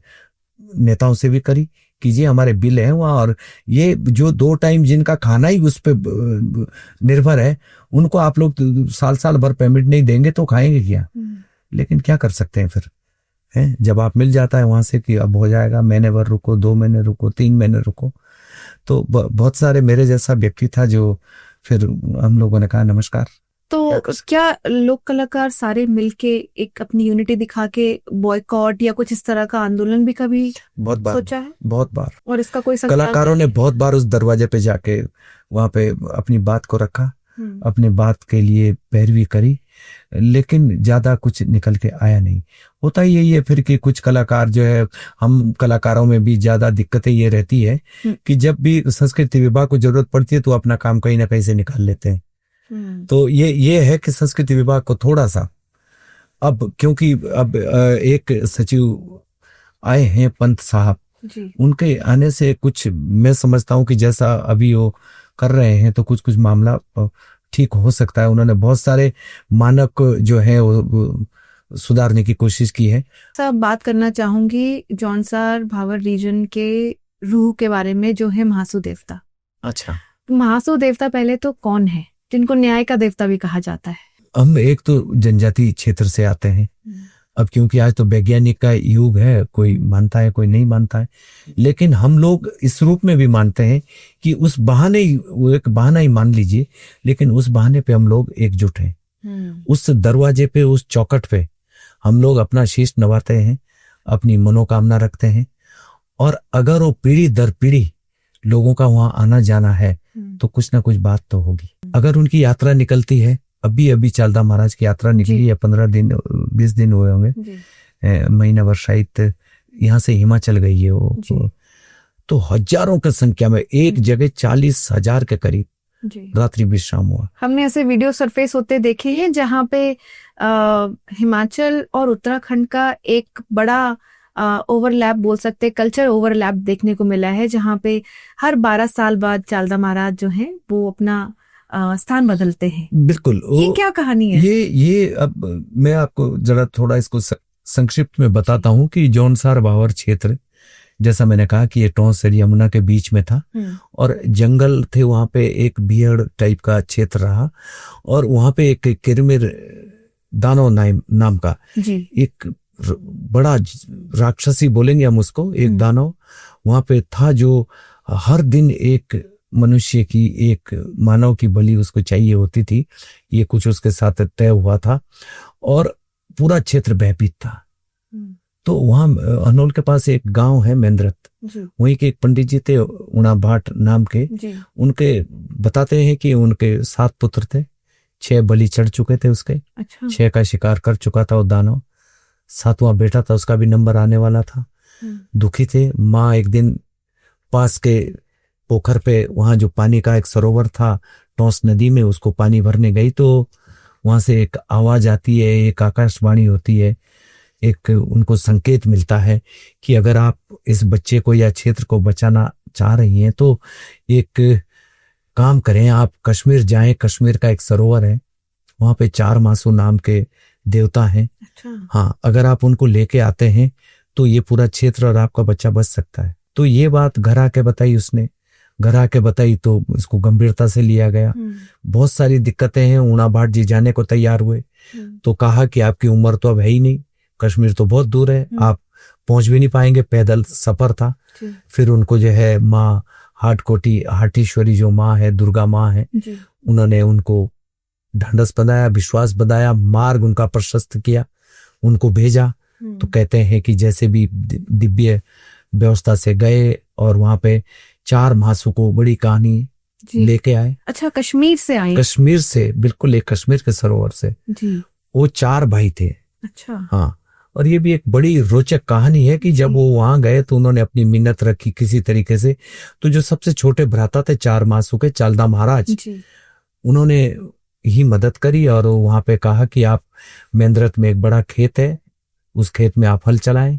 [SPEAKER 3] नेताओं से भी करी कि जी हमारे बिल हैं वहां, और ये जो 2 टाइम जिनका खाना ही उस पे निर्भर है, उनको आप लोग साल भर पेमेंट नहीं देंगे तो खाएंगे क्या? लेकिन क्या कर सकते हैं फिर, है जवाब मिल जाता है वहां से कि अब हो जाएगा, महीने भर रुको, 2 महीने रुको, 3 महीने रुको। तो बहुत सारे मेरे जैसा व्यक्ति था जो फिर हम लोगों ने कहा नमस्कार।
[SPEAKER 2] तो क्या लोक कलाकार सारे मिलके एक अपनी यूनिटी दिखा के बॉयकॉट या कुछ इस तरह का आंदोलन भी कभी
[SPEAKER 3] बहुत बार
[SPEAKER 2] सोचा है?
[SPEAKER 3] बहुत बार,
[SPEAKER 2] और इसका कोई
[SPEAKER 3] कलाकारों ने बहुत बार उस दरवाजे पे जाके वहां पे अपनी बात को रखा, अपने बात के लिए पैरवी करी, लेकिन ज्यादा कुछ निकल के आया नहीं। होता ही यही है फिर कि कुछ कलाकार जो है, हम कलाकारों में भी ज्यादा दिक्कतें ये रहती है कि जब भी संस्कृति विभाग को जरूरत पड़ती है तो अपना काम कहीं ना कहीं से निकाल लेते हैं। तो ये है कि संस्कृति विभाग को थोड़ा सा अब, क्योंकि अब एक सचिव आए हैं पंत साहब, उनके आने से कुछ मैं समझता हूं कि जैसा अभी वो कर रहे हैं तो कुछ मामला ठीक हो सकता है। उन्होंने बहुत सारे मानक जो है वो सुधारने की कोशिश की है।
[SPEAKER 2] सब बात करना चाहूंगी जौनसार भावर रीजन के रूह के बारे में, जो है महासू देवता।
[SPEAKER 1] अच्छा,
[SPEAKER 2] महासू देवता पहले तो कौन है, जिनको न्याय का देवता भी कहा जाता है?
[SPEAKER 3] हम एक तो जनजाति क्षेत्र से आते हैं। अब क्योंकि आज तो वैज्ञानिक का युग है, कोई मानता है कोई नहीं मानता है, लेकिन हम लोग इस रूप में भी मानते हैं कि उस बहाने ही, वो एक बहाना ही मान लीजिए, लेकिन उस बहाने पे हम लोग एकजुट हैं। उस दरवाजे पे, उस चौखट पे हम लोग अपना शीश नवाते हैं, अपनी मनोकामना रखते हैं, और अगर वो पीढ़ी दर पीढ़ी लोगों का वहां आना जाना है तो कुछ ना कुछ बात तो होगी। अगर उनकी यात्रा निकलती है, अभी चालदा महाराज की यात्रा निकली है, 15 दिन 20 दिन हुए होंगे, महीना भर शायद यहाँ से हिमाचल गई है वो, तो हजारों की संख्या में एक जगह 40,000 के करीब रात्रि विश्राम हुआ।
[SPEAKER 2] हमने ऐसे वीडियो सरफेस होते देखे हैं जहाँ पे हिमाचल और उत्तराखंड का एक बड़ा ओवरलैप बोल सकते, कल्चर ओवरलैप देखने को मिला है, जहाँ पे हर 12 साल बाद चालदा महाराज जो हैं वो अपना स्थान बदलते हैं।
[SPEAKER 3] बिल्कुल।
[SPEAKER 2] ये क्या कहानी है?
[SPEAKER 3] ये अब मैं आपको जरा थोड़ा इसको संक्षिप्त में बताता हूँ कि जौनसार भावर क्षेत्र, जैसा मैंने कहा कि ये टोंस और यमुना के बीच में था, और जंगल थे वहां पे, एक बियड़ टाइप का क्षेत्र रहा, और वहां पे एक किरमिर दानव नाम का एक बड़ा राक्षसी बोलेंगे हम उसको, एक दानव वहां पे था, जो हर दिन एक मनुष्य की, एक मानव की बलि उसको चाहिए होती थी। ये कुछ उसके साथ तय हुआ था, और पूरा क्षेत्र भयभीत था। तो वहां अनोल के पास एक गांव है मेंद्रत, वहीं के एक पंडित जी थे उना भाट नाम के, उनके बताते हैं कि उनके 7 पुत्र थे, 6 बलि चढ़ चुके थे उसके। अच्छा। 6 का शिकार कर चुका था वो दानव, 7वां बेटा था, उसका भी नंबर आने वाला था। दुखी थे। माँ एक दिन पास के पोखर पे, वहां जो पानी का एक सरोवर था टोंस नदी में, उसको पानी भरने गई, तो वहां से एक आवाज आती है, एक आकाशवाणी होती है, एक उनको संकेत मिलता है कि अगर आप इस बच्चे को या क्षेत्र को बचाना चाह रही हैं तो एक काम करें, आप कश्मीर जाएं। कश्मीर का एक सरोवर है, वहां पे 4 मासू नाम के देवता हैं। अच्छा। हाँ, अगर आप उनको लेके आते हैं तो ये पूरा क्षेत्र और आपका बच्चा बच सकता है। तो ये बात घर आके बताई उसने, घर आके बताई तो इसको गंभीरता से लिया गया। बहुत सारी दिक्कतें हैं, ऊना भाट जी जाने को तैयार हुए, तो कहा कि आपकी उम्र तो अब है ही नहीं, कश्मीर तो बहुत दूर है, आप पहुंच भी नहीं पाएंगे, पैदल सफर था। फिर उनको जो है माँ हाटीश्वरी जो माँ है, दुर्गा माँ है, उन्होंने उनको ढांढस बंधाया, विश्वास बंधाया, मार्ग उनका प्रशस्त किया, उनको भेजा। तो कहते हैं कि जैसे भी दिव्य व्यवस्था से गए और वहां पे 4 मासों को बड़ी कहानी लेके आए।
[SPEAKER 2] अच्छा, कश्मीर से आए? कश्मीर
[SPEAKER 3] से, बिल्कुल, एक कश्मीर के सरोवर से जी। वो 4 भाई थे।
[SPEAKER 2] अच्छा।
[SPEAKER 3] हाँ, और ये भी एक बड़ी रोचक कहानी है कि जब वो वहां गए तो उन्होंने अपनी मिन्नत रखी किसी तरीके से, तो जो सबसे छोटे भ्राता थे 4 मासों के, चालदा महाराज, उन्होंने ही मदद करी, और वहां पे कहा कि आप मेंद्रत में एक बड़ा खेत है, उस खेत में आप हल चलाएं।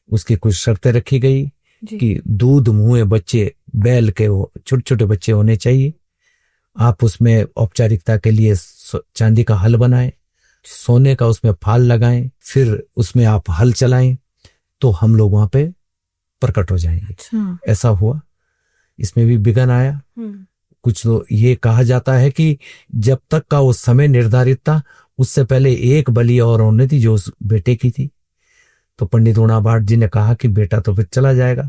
[SPEAKER 3] उसकी कुछ शर्तें रखी गई कि दूध मुँहे बच्चे, बैल के छोटे छोटे बच्चे होने चाहिए, आप उसमें औपचारिकता के लिए चांदी का हल बनाएं, सोने का उसमें फाल लगाएं, फिर उसमें आप हल चलाएं, तो हम लोग वहां पे प्रकट हो जाएंगे। अच्छा। ऐसा हुआ, इसमें भी विघ्न आया। कुछ तो ये कहा जाता है कि जब तक का वो समय निर्धारित था, उससे पहले एक बलि और होनी थी जो उस बेटे की थी। तो पंडित ऊना भाट जी ने कहा कि बेटा तो फिर चला जाएगा,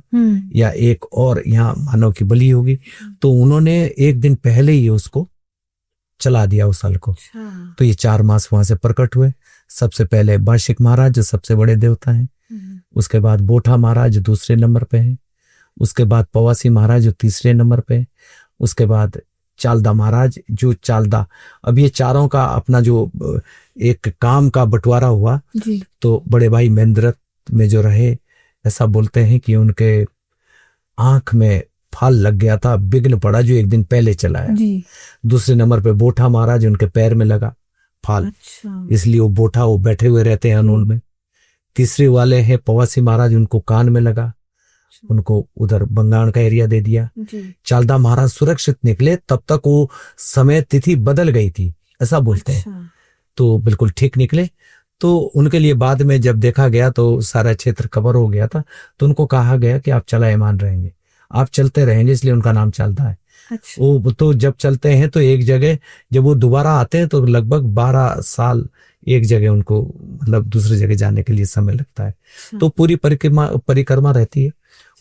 [SPEAKER 3] या एक और यहाँ मानव की बलि होगी, तो उन्होंने एक दिन पहले ही उसको चला दिया उस हल को। तो ये 4 मास वहां से प्रकट हुए। सबसे पहले बाशिक महाराज जो सबसे बड़े देवता हैं, उसके बाद बोठा महाराज जो दूसरे नंबर पे हैं, उसके बाद पवासी महाराज जो तीसरे नंबर पे, उसके बाद चालदा महाराज जो चालदा। अब ये चारों का अपना जो एक काम का बंटवारा हुआ जी। तो बड़े भाई मेंद्रत में जो रहे, ऐसा बोलते हैं कि उनके आंख में फाल लग गया था, विघ्न पड़ा, जो एक दिन पहले चलाया। दूसरे नंबर पे बोठा महाराज, उनके पैर में लगा फाल। अच्छा। इसलिए वो बोठा, वो बैठे हुए रहते हैं अनोल में। तीसरे वाले हैं पवासी महाराज, उनको कान में लगा, उनको उधर बंगाण का एरिया दे दिया। चालदा महाराज सुरक्षित निकले, तब तक वो समय तिथि बदल गई थी, ऐसा बोलते हैं। तो बिल्कुल ठीक निकले। तो उनके लिए बाद में जब देखा गया तो सारा क्षेत्र कवर हो गया था, तो उनको कहा गया कि आप चलायमान रहेंगे, आप चलते रहेंगे, इसलिए उनका नाम चालदा है।
[SPEAKER 2] अच्छा।
[SPEAKER 3] वो तो जब चलते हैं तो एक जगह, जब वो दोबारा आते हैं तो लगभग 12 साल एक जगह उनको मतलब दूसरी जगह जाने के लिए समय लगता है। तो पूरी परिक्रमा रहती है।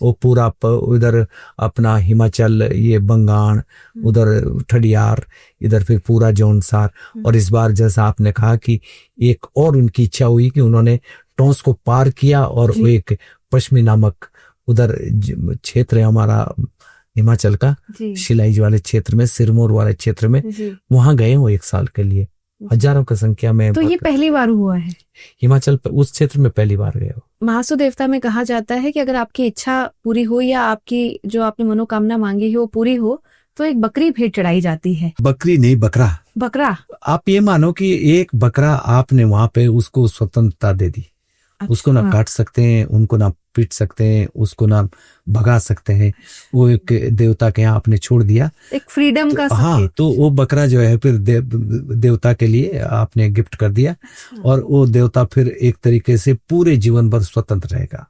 [SPEAKER 3] वो पूरा उधर अपना हिमाचल, ये बंगाण, उधर ठडियार, इधर फिर पूरा जौनसार। और इस बार जैसा आपने कहा कि एक और उनकी इच्छा हुई कि उन्होंने टॉस को पार किया और वो एक पश्चिमी नामक उधर क्षेत्र है हमारा हिमाचल का, शिलाई वाले क्षेत्र में, सिरमौर वाले क्षेत्र में, वहां गए वो 1 साल के लिए, हजारों की संख्या में।
[SPEAKER 2] तो ये पहली बार हुआ है
[SPEAKER 3] हिमाचल उस क्षेत्र में पहली बार गए हो।
[SPEAKER 2] महासु देवता में कहा जाता है कि अगर आपकी इच्छा पूरी हो या आपकी जो आपने मनोकामना मांगी हो पूरी हो तो एक बकरी भेंट चढ़ाई जाती है।
[SPEAKER 3] बकरी नहीं, बकरा।
[SPEAKER 2] बकरा?
[SPEAKER 3] आप ये मानो कि एक बकरा आपने वहां पे उसको स्वतंत्रता दे दी। अच्छा। उसको ना काट सकते हैं, उनको ना पीट सकते हैं, उसको ना भगा सकते हैं। वो एक देवता के यहाँ आपने छोड़ दिया, एक
[SPEAKER 2] फ्रीडम का
[SPEAKER 3] हाँ, तो वो बकरा जो है फिर देवता के लिए आपने गिफ्ट कर दिया। और वो देवता फिर एक तरीके से पूरे जीवन भर स्वतंत्र रहेगा।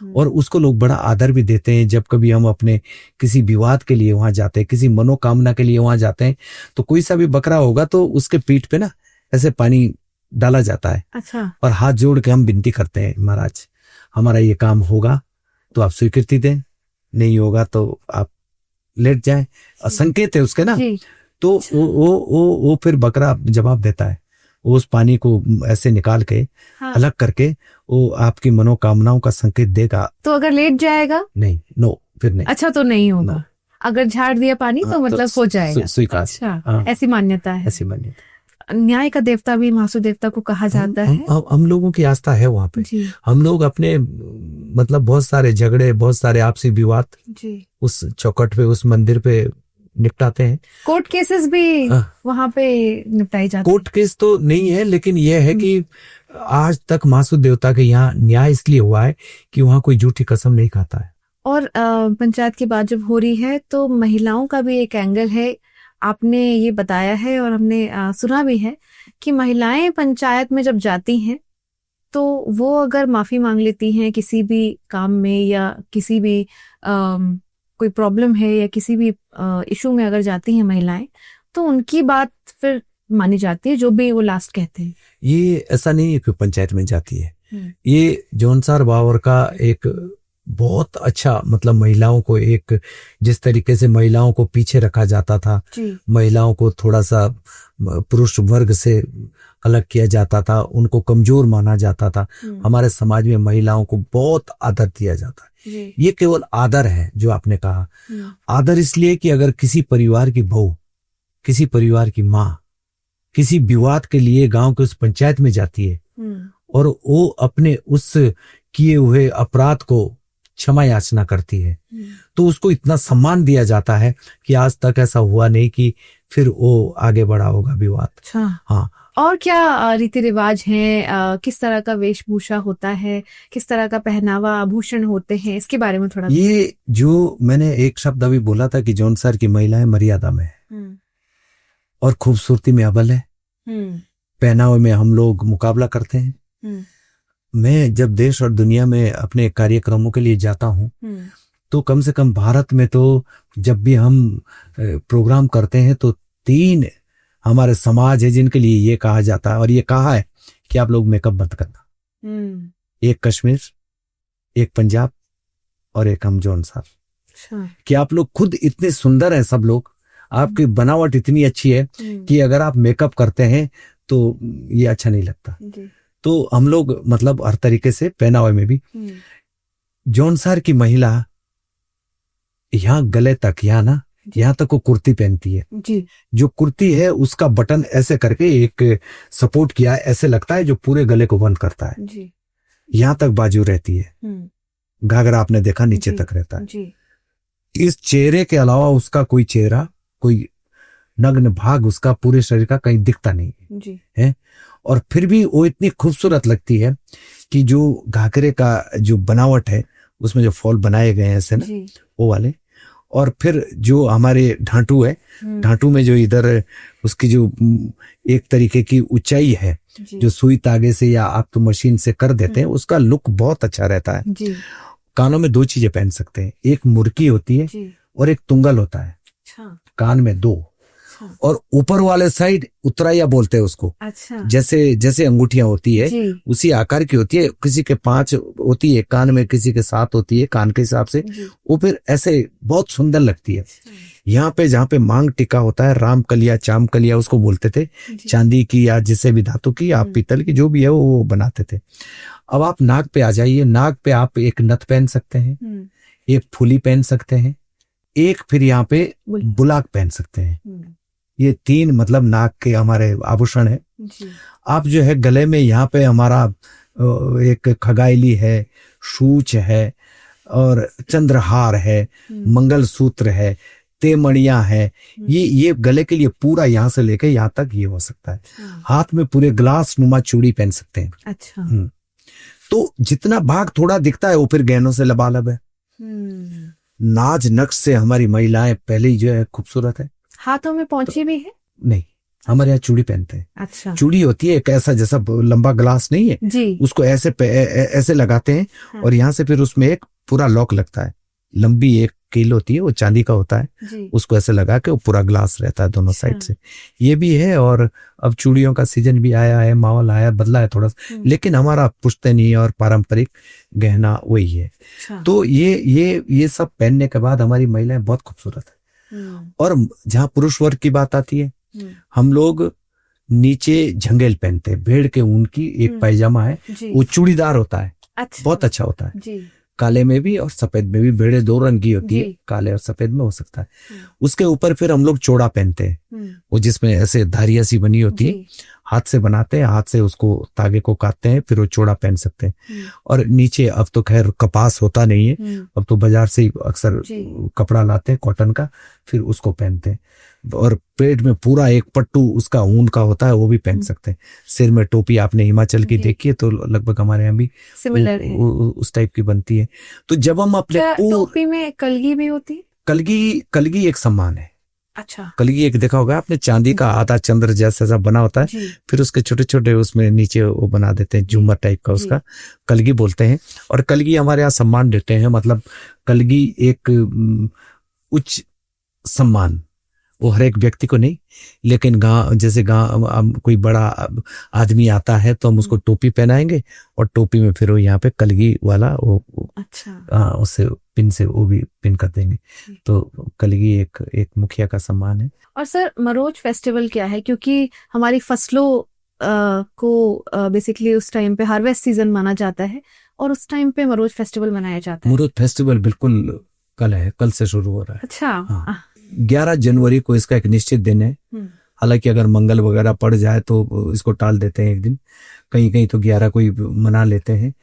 [SPEAKER 3] और उसको लोग बड़ा आदर भी देते हैं। जब कभी हम अपने किसी विवाद के लिए वहां जाते हैं, किसी मनोकामना के लिए वहां जाते हैं, तो कोई सा भी बकरा होगा तो उसके पीठ पे ना ऐसे पानी डाला जाता है।
[SPEAKER 2] अच्छा।
[SPEAKER 3] और हाथ जोड़ के हम विनती करते हैं, महाराज हमारा ये काम होगा तो आप स्वीकृति दें, नहीं होगा तो आप लेट जाएं। संकेत है उसके ना। तो अच्छा। वो फिर बकरा जवाब देता है। वो उस पानी को ऐसे निकाल के हाँ। अलग करके वो आपकी मनोकामनाओं का संकेत देगा।
[SPEAKER 2] तो अगर लेट जाएगा?
[SPEAKER 3] नहीं, नो, फिर नहीं।
[SPEAKER 2] अच्छा, तो नहीं होगा। अगर झाड़ दिया पानी तो मतलब हो जाएगा।
[SPEAKER 3] स्वीकार।
[SPEAKER 2] अच्छा, ऐसी मान्यता है।
[SPEAKER 3] ऐसी मान्यता।
[SPEAKER 2] न्याय का देवता भी महासु देवता को कहा जाता है।
[SPEAKER 3] हम लोगों की आस्था है वहां पे। हम लोग अपने मतलब बहुत सारे झगड़े, बहुत सारे आपसी विवाद उस चौखट पे, उस मंदिर पे निपटाते हैं।
[SPEAKER 2] कोर्ट केसेस भी वहां पे निपटाई जाती है।
[SPEAKER 3] कोर्ट केस तो नहीं है, लेकिन यह है कि आज तक महासु देवता के यहाँ न्याय इसलिए हुआ है कि वहाँ कोई झूठी कसम नहीं खाता है।
[SPEAKER 2] और पंचायत की बात जब हो रही है तो महिलाओं का भी एक एंगल है। आपने ये बताया है और हमने सुना भी है कि महिलाएं पंचायत में जब जाती हैं तो वो अगर माफी मांग लेती हैं किसी भी काम में या किसी भी कोई प्रॉब्लम है या किसी भी इशू में अगर जाती हैं महिलाएं, तो उनकी बात फिर मानी जाती है, जो भी वो लास्ट कहते हैं।
[SPEAKER 3] ये ऐसा नहीं है कि पंचायत में जाती है। ये जौनसार बावर का एक बहुत अच्छा मतलब महिलाओं को एक, जिस तरीके से महिलाओं को पीछे रखा जाता था, महिलाओं को थोड़ा सा पुरुष वर्ग से अलग किया जाता था, उनको कमजोर माना जाता था, हमारे समाज में महिलाओं को बहुत आदर दिया जाता है। ये केवल आदर है जो आपने कहा। आदर इसलिए कि अगर किसी परिवार की बहू, किसी परिवार की माँ किसी विवाद के लिए गांव के उस पंचायत में जाती है और वो अपने उस किए हुए अपराध को क्षमा याचना करती है, तो उसको इतना सम्मान दिया जाता है कि आज तक ऐसा हुआ नहीं कि फिर वो आगे बढ़ा होगा विवाद।
[SPEAKER 2] अच्छा।
[SPEAKER 3] हाँ।
[SPEAKER 2] और क्या रीति रिवाज हैं, किस तरह का वेशभूषा होता है, किस तरह का पहनावा आभूषण होते हैं, इसके बारे में थोड़ा।
[SPEAKER 3] ये जो मैंने एक शब्द अभी बोला था कि जौनसार की महिलाएं मर्यादा में और खूबसूरती में अव्वल है, पहनावे में हम लोग मुकाबला करते हैं। मैं जब देश और दुनिया में अपने कार्यक्रमों के लिए जाता हूं तो कम से कम भारत में तो जब भी हम प्रोग्राम करते हैं तो 3 हमारे समाज है जिनके लिए ये कहा जाता है और ये कहा है कि आप लोग मेकअप मत करना। एक कश्मीर, एक पंजाब और एक हम जौनसार। कि आप लोग खुद इतने सुंदर हैं, सब लोग, आपकी बनावट इतनी अच्छी है कि अगर आप मेकअप करते हैं तो ये अच्छा नहीं लगता। तो हम लोग मतलब हर तरीके से पहनावे में भी। जौनसार की महिला यहाँ गले तक, यहाँ तक वो कुर्ती पहनती है
[SPEAKER 2] जी। जो
[SPEAKER 3] कुर्ती है उसका बटन ऐसे करके एक सपोर्ट किया है, ऐसे लगता है जो पूरे गले को बंद करता है जी। यहाँ तक बाजू रहती है, घाघरा आपने देखा नीचे तक रहता है जी। इस चेहरे के अलावा उसका कोई चेहरा, कोई नग्न भाग उसका पूरे शरीर का कहीं दिखता नहीं जी। है। और फिर भी वो इतनी खूबसूरत लगती है कि जो घाघरे का जो बनावट है उसमें जो फॉल बनाए गए हैं ऐसे ना वो वाले, और फिर जो हमारे ढांटू है, ढांटू में जो इधर उसकी जो एक तरीके की ऊंचाई है जो सुई तागे से या आप तो मशीन से कर देते हैं, उसका लुक बहुत अच्छा रहता है। कानों में 2 चीजें पहन सकते हैं, एक मुर्की होती है और एक तुंगल होता है।
[SPEAKER 2] अच्छा
[SPEAKER 3] कान में 2, और ऊपर वाले साइड उत्तराया बोलते हैं उसको।
[SPEAKER 2] अच्छा,
[SPEAKER 3] जैसे अंगूठियां होती है
[SPEAKER 2] जी,
[SPEAKER 3] उसी आकार की होती है, किसी के 5 होती है कान में, किसी के 7 होती है कान के हिसाब से।
[SPEAKER 2] जी,
[SPEAKER 3] वो फिर ऐसे बहुत सुंदर लगती है। यहाँ पे जहाँ पे मांग टिका होता है, राम कलिया चाम कलिया उसको बोलते थे,
[SPEAKER 2] जी,
[SPEAKER 3] चांदी की या जिसे भी धातु की या पीतल की जो भी है वो बनाते थे। अब आप नाक पे आ जाइए, नाक पे आप एक नथ पहन सकते हैं, एक फुली पहन सकते हैं, एक फिर यहाँ पे बुलाक पहन सकते हैं। ये 3 मतलब नाक के हमारे आभूषण है।
[SPEAKER 2] जी,
[SPEAKER 3] आप जो है गले में यहाँ पे हमारा एक खगाइली है, शूच है और चंद्रहार है, मंगलसूत्र है, तेमणियां है। ये गले के लिए पूरा यहाँ से लेके यहाँ तक ये हो सकता है। हाथ में पूरे ग्लास नुमा चूड़ी पहन सकते हैं।
[SPEAKER 2] अच्छा,
[SPEAKER 3] तो जितना भाग थोड़ा दिखता है वो फिर गहनों से लबालब है। नाज नक्श से हमारी महिलाएं पहले ही जो है खूबसूरत है।
[SPEAKER 2] हाथों में पहुंची भी है?
[SPEAKER 3] नहीं, हमारे यहाँ चूड़ी पहनते हैं।
[SPEAKER 2] अच्छा,
[SPEAKER 3] चूड़ी होती है एक ऐसा जैसा लंबा ग्लास नहीं है
[SPEAKER 2] जी,
[SPEAKER 3] उसको ऐसे लगाते हैं।
[SPEAKER 2] हाँ,
[SPEAKER 3] और यहाँ से फिर उसमें एक पूरा लॉक लगता है, लंबी एक कील होती है, वो चांदी का होता है,
[SPEAKER 2] जी,
[SPEAKER 3] उसको ऐसे लगा के वो पूरा ग्लास रहता है दोनों
[SPEAKER 2] अच्छा।
[SPEAKER 3] साइड से। ये भी है। और अब चूड़ियों का सीजन भी आया है, माहौल आया, बदला है थोड़ा सा, लेकिन हमारा पुश्तैनी और पारंपरिक गहना वही है।
[SPEAKER 2] अच्छा,
[SPEAKER 3] तो ये सब पहनने के बाद हमारी महिलाएं बहुत खूबसूरत है। और जहाँ पुरुष वर्ग की बात आती है, हम लोग नीचे झंगेल पहनते हैं, भेड़ के ऊन की एक पायजामा है, वो चूड़ीदार होता है,
[SPEAKER 2] अच्छा,
[SPEAKER 3] बहुत अच्छा होता है।
[SPEAKER 2] जी,
[SPEAKER 3] काले में भी और सफेद में भी, भेड़े 2 रंग की होती है,
[SPEAKER 2] जी,
[SPEAKER 3] काले और सफेद में हो सकता है। उसके ऊपर फिर हम लोग चोड़ा पहनते हैं, वो जिसमें ऐसे धारियां सी बनी होती है, हाथ से बनाते हैं, हाथ से उसको तागे को काटते हैं, फिर वो चोड़ा पहन सकते हैं। और नीचे अब तो खैर कपास होता नहीं है, अब तो बाजार से ही अक्सर कपड़ा लाते हैं कॉटन का, फिर उसको पहनते हैं। और पेट में पूरा एक पट्टू उसका ऊन का होता है, वो भी पहन सकते हैं। सिर में टोपी आपने हिमाचल की देखी है, तो लगभग हमारे यहाँ भी
[SPEAKER 2] सिमिलर है।
[SPEAKER 3] उस टाइप की बनती है। तो जब हम अपने
[SPEAKER 2] टोपी में कलगी भी होती है?
[SPEAKER 3] कलगी एक सम्मान है।
[SPEAKER 2] अच्छा,
[SPEAKER 3] कलगी एक देखा होगा आपने, चांदी का आधा चंद्र जैसा बना होता है, फिर उसके छोटे छोटे उसमें नीचे वो बना देते हैं झूमर टाइप का, उसका कलगी बोलते हैं। और कलगी हमारे यहाँ सम्मान देते हैं, मतलब कलगी एक उच्च सम्मान, वो हर एक व्यक्ति को नहीं, लेकिन जैसे कोई बड़ा आदमी आता है तो हम उसको टोपी पहनाएंगे, और टोपी में फिर वो यहाँ पे कलगी वाला वो
[SPEAKER 2] अच्छा,
[SPEAKER 3] उससे पिन से वो भी पिन कर देंगे। तो कलगी एक मुखिया का सम्मान है।
[SPEAKER 2] और सर मरोज फेस्टिवल क्या है? क्योंकि हमारी फसलों को बेसिकली उस टाइम पे हार्वेस्ट सीजन माना जाता है, और उस टाइम पे मरोज फेस्टिवल मनाया जाता है।
[SPEAKER 3] मरोज फेस्टिवल बिल्कुल कल है, कल से शुरू हो रहा है।
[SPEAKER 2] अच्छा,
[SPEAKER 3] हाँ। 11 जनवरी को इसका एक निश्चित दिन है। हालांकि अगर मंगल वगैरह पड़ जाए तो इसको टाल देते हैं एक दिन, कहीं कहीं तो 11 को ही मना लेते हैं।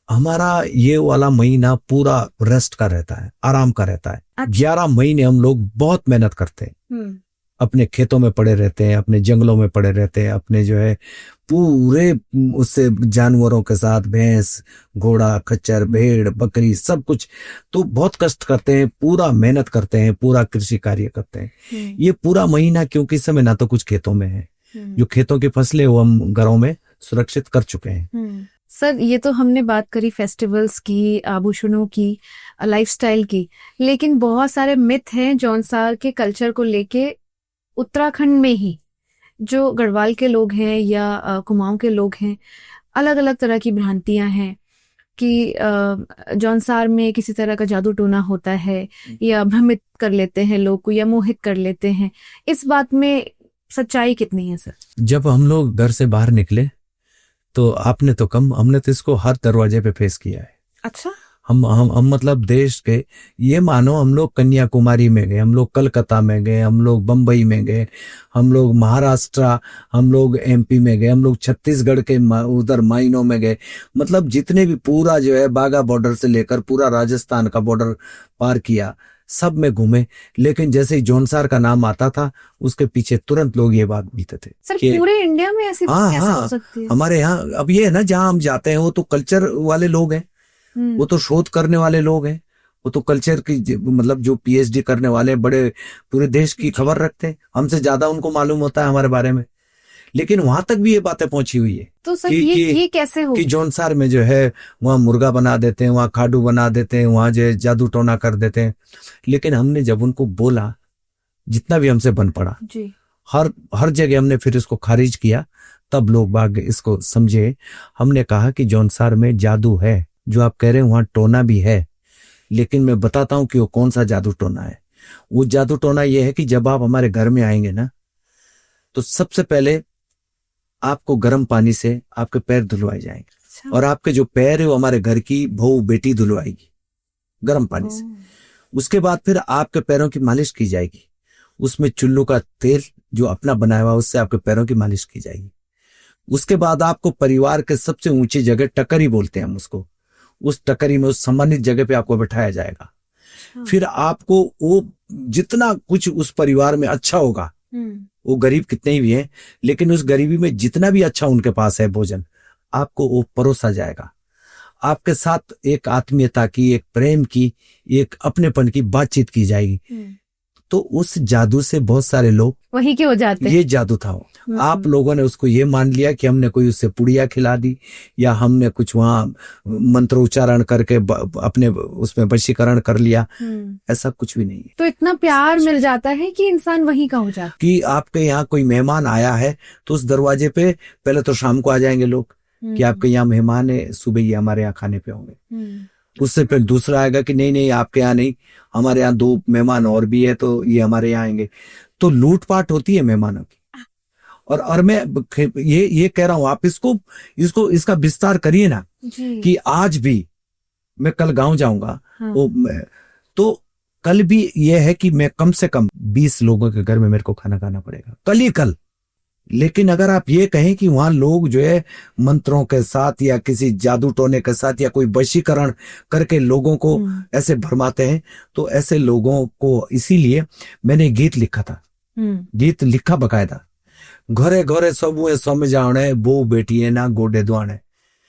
[SPEAKER 3] हमारा ये वाला महीना पूरा रेस्ट का रहता है, आराम का रहता है।
[SPEAKER 2] अच्छा।
[SPEAKER 3] 11 महीने हम लोग बहुत मेहनत करते हैं, अपने खेतों में पड़े रहते हैं, अपने जंगलों में पड़े रहते हैं, अपने जो है पूरे उससे जानवरों के साथ, भैंस, घोड़ा, खच्चर, भेड़, बकरी, सब कुछ, तो बहुत कष्ट करते हैं, पूरा मेहनत करते हैं, पूरा कृषि कार्य करते हैं। ये पूरा महीना, क्योंकि इस समय ना तो कुछ खेतों में है, जो खेतों की फसलें वो हम घरों में सुरक्षित कर चुके हैं।
[SPEAKER 2] सर ये तो हमने बात करी फेस्टिवल्स की, आभूषणों की, लाइफस्टाइल की, लेकिन बहुत सारे मिथ हैं जौनसार के कल्चर को लेके। उत्तराखंड में ही जो गढ़वाल के लोग हैं या कुमाऊं के लोग हैं, अलग अलग तरह की भ्रांतियां हैं कि जौनसार में किसी तरह का जादू टोना होता है, या भ्रमित कर लेते हैं लोग को, या मोहित कर लेते हैं। इस बात में सच्चाई कितनी है सर?
[SPEAKER 3] जब हम लोग घर से बाहर निकले तो आपने तो कम, हमने तो इसको हर दरवाजे पे फेस किया है।
[SPEAKER 2] अच्छा,
[SPEAKER 3] हम मतलब देश के, ये मानो हम लोग कन्याकुमारी में गए, हम लोग कलकत्ता में गए, हम लोग बम्बई में गए, हम लोग महाराष्ट्र, हम लोग एमपी में गए, हम लोग छत्तीसगढ़ के उधर मायनों में गए, मतलब जितने भी पूरा जो है बाघा बॉर्डर से लेकर पूरा राजस्थान का बॉर्डर पार किया, सब में घूमे। लेकिन जैसे ही जौनसार का नाम आता था उसके पीछे तुरंत लोग ये बात बोलते थे
[SPEAKER 2] सर पूरे इंडिया में ऐसी कैसे हो सकती है?
[SPEAKER 3] हमारे यहाँ अब ये है ना, जहाँ हम जाते हैं वो तो कल्चर वाले लोग हैं, वो तो शोध करने वाले लोग हैं, वो तो कल्चर की मतलब जो पीएचडी करने वाले बड़े पूरे देश की खबर रखते हैं, हमसे ज्यादा उनको मालूम होता है हमारे बारे में। लेकिन वहां तक भी ये बातें पहुंची हुई है।
[SPEAKER 2] तो सर ये कैसे हो
[SPEAKER 3] कि जौनसार में जो है वहां मुर्गा बना देते हैं, वहां खाडू बना देते हैं, वहां जो जादू टोना कर देते हैं। लेकिन हमने जब उनको बोला जितना भी हमसे बन पड़ा
[SPEAKER 2] जी।
[SPEAKER 3] हर जगह हमने फिर इसको खारिज किया। तब लोग बाग इसको समझे। हमने कहा कि जौनसार में जादू है, जो आप कह रहे हैं वहां टोना भी है, लेकिन मैं बताता हूं कि वो कौन सा जादू टोना है। वो जादू टोना ये है कि जब आप हमारे घर में आएंगे ना, तो सबसे पहले आपको गर्म पानी से आपके पैर धुलवाए जाएंगे।
[SPEAKER 2] अच्छा।
[SPEAKER 3] और आपके जो पैर है वो हमारे घर की बहू बेटी धुलवाएगी गर्म पानी से। उसके बाद फिर आपके पैरों की मालिश की जाएगी। उसमें चुल्लू का तेल जो अपना बनाया हुआ उससे आपके पैरों की मालिश की जाएगी। उसके बाद आपको परिवार के सबसे ऊंची जगह, टकरी बोलते हैं हम उसको, उस टकरी में उस सम्मानित जगह पे आपको बैठाया जाएगा। फिर आपको वो जितना कुछ उस परिवार में अच्छा होगा, वो गरीब कितने ही भी हैं, लेकिन उस गरीबी में जितना भी अच्छा उनके पास है भोजन, आपको वो परोसा जाएगा। आपके साथ एक आत्मीयता की, एक प्रेम की, एक अपनेपन की बातचीत की जाएगी। तो उस जादू से बहुत सारे लोग
[SPEAKER 2] वही के हो जाते हैं।
[SPEAKER 3] ये जादू था वो। आप लोगों ने उसको ये मान लिया कि हमने कोई उससे पुड़िया खिला दी, या हमने कुछ वहां मंत्र उच्चारण करके अपने उसमें वशीकरण कर लिया। ऐसा कुछ भी नहीं है।
[SPEAKER 2] तो इतना प्यार मिल जाता है कि इंसान वहीं का हो जाता है।
[SPEAKER 3] कि आपके यहाँ कोई मेहमान आया है तो उस दरवाजे पे पहले तो शाम को आ जाएंगे लोग कि आपके यहाँ मेहमान है, सुबह ये हमारे यहाँ खाने पे होंगे। उससे फिर दूसरा आएगा कि नहीं नहीं आपके यहाँ नहीं, हमारे यहाँ 2 मेहमान और भी है तो ये हमारे यहाँ आएंगे। तो लूटपाट होती है मेहमानों की। और मैं ये कह रहा हूं, आप इसको इसका विस्तार करिए ना कि आज भी मैं कल गांव जाऊंगा। तो कल भी ये है कि मैं कम से कम 20 लोगों के घर में मेरे को खाना खाना पड़ेगा, कल ही कल। लेकिन अगर आप ये कहें कि वहां लोग जो है मंत्रों के साथ या किसी जादू टोने के साथ या कोई वशीकरण करके लोगों को ऐसे भरमाते हैं, तो ऐसे लोगों को, इसीलिए मैंने गीत लिखा था, गीत लिखा बकायदा, घरे घरे सबुए समझाने बो बेटी है ना गोडे दुआने,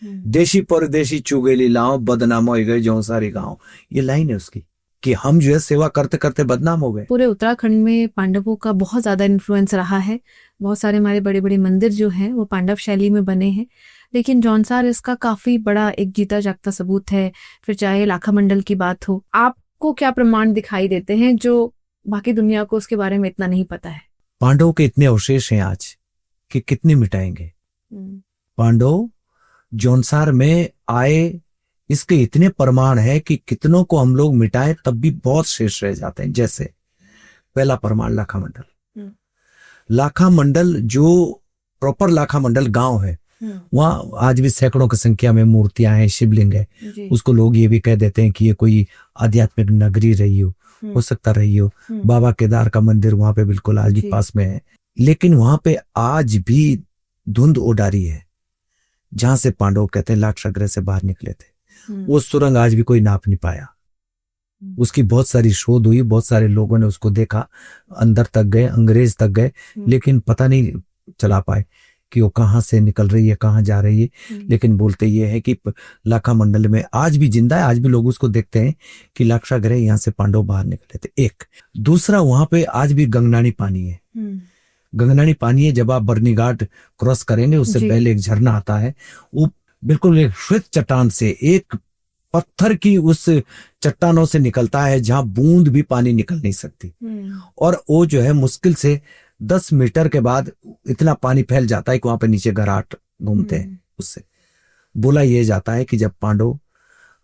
[SPEAKER 3] देशी परदेशी चुगेली लाओ बदनाम हो गए जो सारी गाँव। ये लाइन है उसकी कि हम जो है सेवा करते करते बदनाम हो गए।
[SPEAKER 2] पूरे उत्तराखंड में पांडवों का बहुत ज्यादा इन्फ्लुएंस रहा है। बहुत सारे हमारे बड़े बड़े मंदिर जो हैं वो पांडव शैली में बने हैं, लेकिन जौनसार इसका काफी बड़ा एक जीता जागता सबूत है। फिर चाहे लाखा मंडल की बात हो, आपको क्या प्रमाण दिखाई देते हैं जो बाकी दुनिया को उसके बारे में इतना नहीं पता है?
[SPEAKER 3] पांडवों के इतने अवशेष हैं आज कि कितने मिटाएंगे। पांडव जौनसार में आए, इसके इतने प्रमाण है कि कितनों को हम लोग मिटाएं तब भी बहुत शेष रह जाते हैं। जैसे पहला प्रमाण लाखा मंडल। लाखा मंडल जो प्रॉपर लाखा मंडल गांव है, वहां आज भी सैकड़ों की संख्या में मूर्तियां हैं, शिवलिंग है। उसको लोग ये भी कह देते हैं कि ये कोई आध्यात्मिक नगरी रही हो सकता रही हो। बाबा केदार का मंदिर वहां पे बिल्कुल आज भी पास में है, लेकिन वहां पे आज भी धुंध उडारी है जहां से पांडव कहते हैं लाक्षागृह से बाहर निकले थे। वो सुरंग आज भी कोई नाप नहीं पाया। उसकी बहुत सारी शोध हुई, बहुत सारे लोगों ने उसको देखा, अंदर तक गए, अंग्रेज तक गए, लेकिन पता नहीं चला पाए कि वो कहाँ से निकल रही है, कहाँ जा रही है। लेकिन बोलते ये है कि लाखा मंडल में आज भी जिंदा है, आज भी लोग उसको देखते हैं कि लाक्षागृह यहाँ से पांडव बाहर निकले थे। एक दूसरा, वहां पे आज भी गंगनानी पानी है। गंगनानी पानी है, जब आप बरनी घाट क्रॉस करेंगे उससे पहले एक झरना आता है, वो बिल्कुल एक श्वेत चट्टान से, एक पत्थर की उस चट्टानों से निकलता है जहां बूंद भी पानी निकल नहीं सकती। और वो जो है मुश्किल से 10 मीटर के बाद इतना पानी फैल जाता है कि वहां पे नीचे घराट घूमते हैं। उससे बोला यह जाता है कि जब पांडव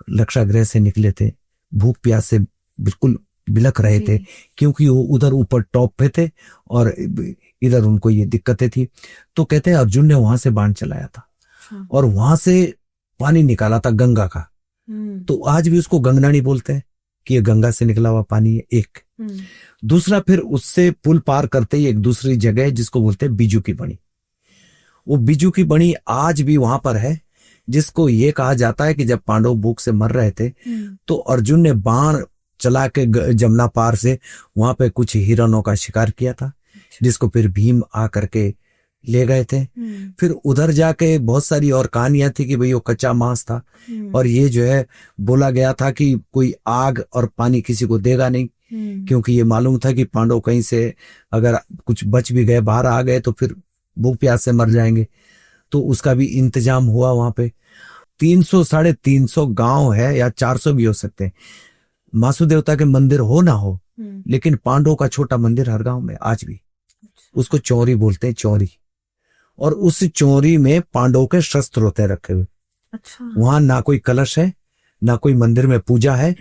[SPEAKER 3] लाक्षागृह से निकले थे, भूख प्यास से बिल्कुल बिलख रहे थे, क्योंकि वो उधर ऊपर टॉप पे थे और इधर उनको ये दिक्कतें थी। तो कहते हैं अर्जुन ने वहां से बाण चलाया था और वहां से पानी निकाला था गंगा का। तो आज भी उसको गंगनानी बोलते हैं कि ये गंगा से निकला हुआ पानी है। एक दूसरा, फिर उससे पुल पार करते ही एक दूसरी जगह है जिसको बोलते हैं बीजू की बणी। वो बीजू की बणी आज भी वहां पर है, जिसको ये कहा जाता है कि जब पांडव भूख से मर रहे थे तो अर्जुन ने बाण चला के जमुना पार से वहां पे कुछ हिरणों का शिकार किया था, जिसको फिर भीम आ करके ले गए थे। फिर उधर जाके बहुत सारी और कहानियां थी कि भाई वो कच्चा मांस था और ये जो है बोला गया था कि कोई आग और पानी किसी को देगा नहीं, क्योंकि ये मालूम था कि पांडव कहीं से अगर कुछ बच भी गए, बाहर आ गए तो फिर भूख प्यास से मर जाएंगे। तो उसका भी इंतजाम हुआ वहां पे। 300 350 गांव है या 400 भी हो सकते हैं। मासु देवता के मंदिर हो ना हो, लेकिन पांडवों का छोटा मंदिर हर गांव में आज भी, उसको चौरी बोलते हैं, चौरी। और उस चौरी में पांडवों के शस्त्र होते हैं रखे हुए।
[SPEAKER 2] अच्छा।
[SPEAKER 3] वहां ना कोई कलश है, ना कोई मंदिर में पूजा है,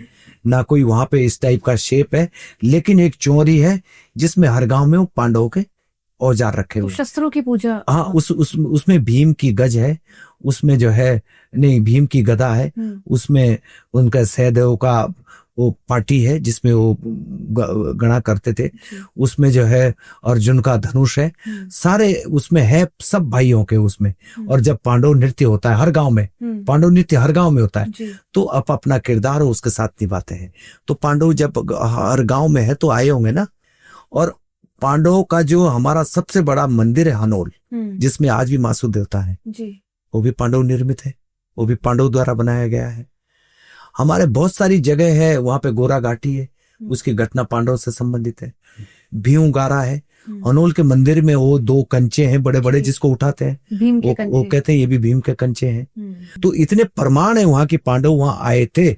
[SPEAKER 3] ना कोई वहां पे इस टाइप का शेप है, लेकिन एक चौरी है जिसमें हर गांव में वो पांडवों के औजार रखे
[SPEAKER 2] तो
[SPEAKER 3] हुए।
[SPEAKER 2] शस्त्रों की पूजा।
[SPEAKER 3] हाँ, उसमें भीम की गज है, उसमें जो है, नहीं, भीम की गदा है, उसमें उनका सहदेव का वो पार्टी है जिसमें वो गणा करते थे, उसमें जो है अर्जुन का धनुष है, सारे उसमें है, सब भाइयों के उसमें। और जब पांडव नृत्य होता है हर गांव में, पांडव नृत्य हर गांव में होता है, तो आप अपना किरदार उसके साथ निभाते हैं। तो पांडव जब हर गांव में है तो आए होंगे ना। और पांडवों का जो हमारा सबसे बड़ा मंदिर है हनोल, जिसमें आज भी मासु देवता है, वो भी पांडव निर्मित है, वो भी पांडव द्वारा बनाया गया है। हमारे बहुत सारी जगह है, वहां पे गोरा घाटी है, उसकी घटना पांडव से संबंधित है। भीम गारा है, हनोल के मंदिर में वो 2 कंचे हैं बड़े बड़े जिसको उठाते हैं,
[SPEAKER 2] भीम के
[SPEAKER 3] वो कहते हैं ये भी भीम के कंचे हैं। तो इतने प्रमाण है वहां की पांडव वहां आए थे।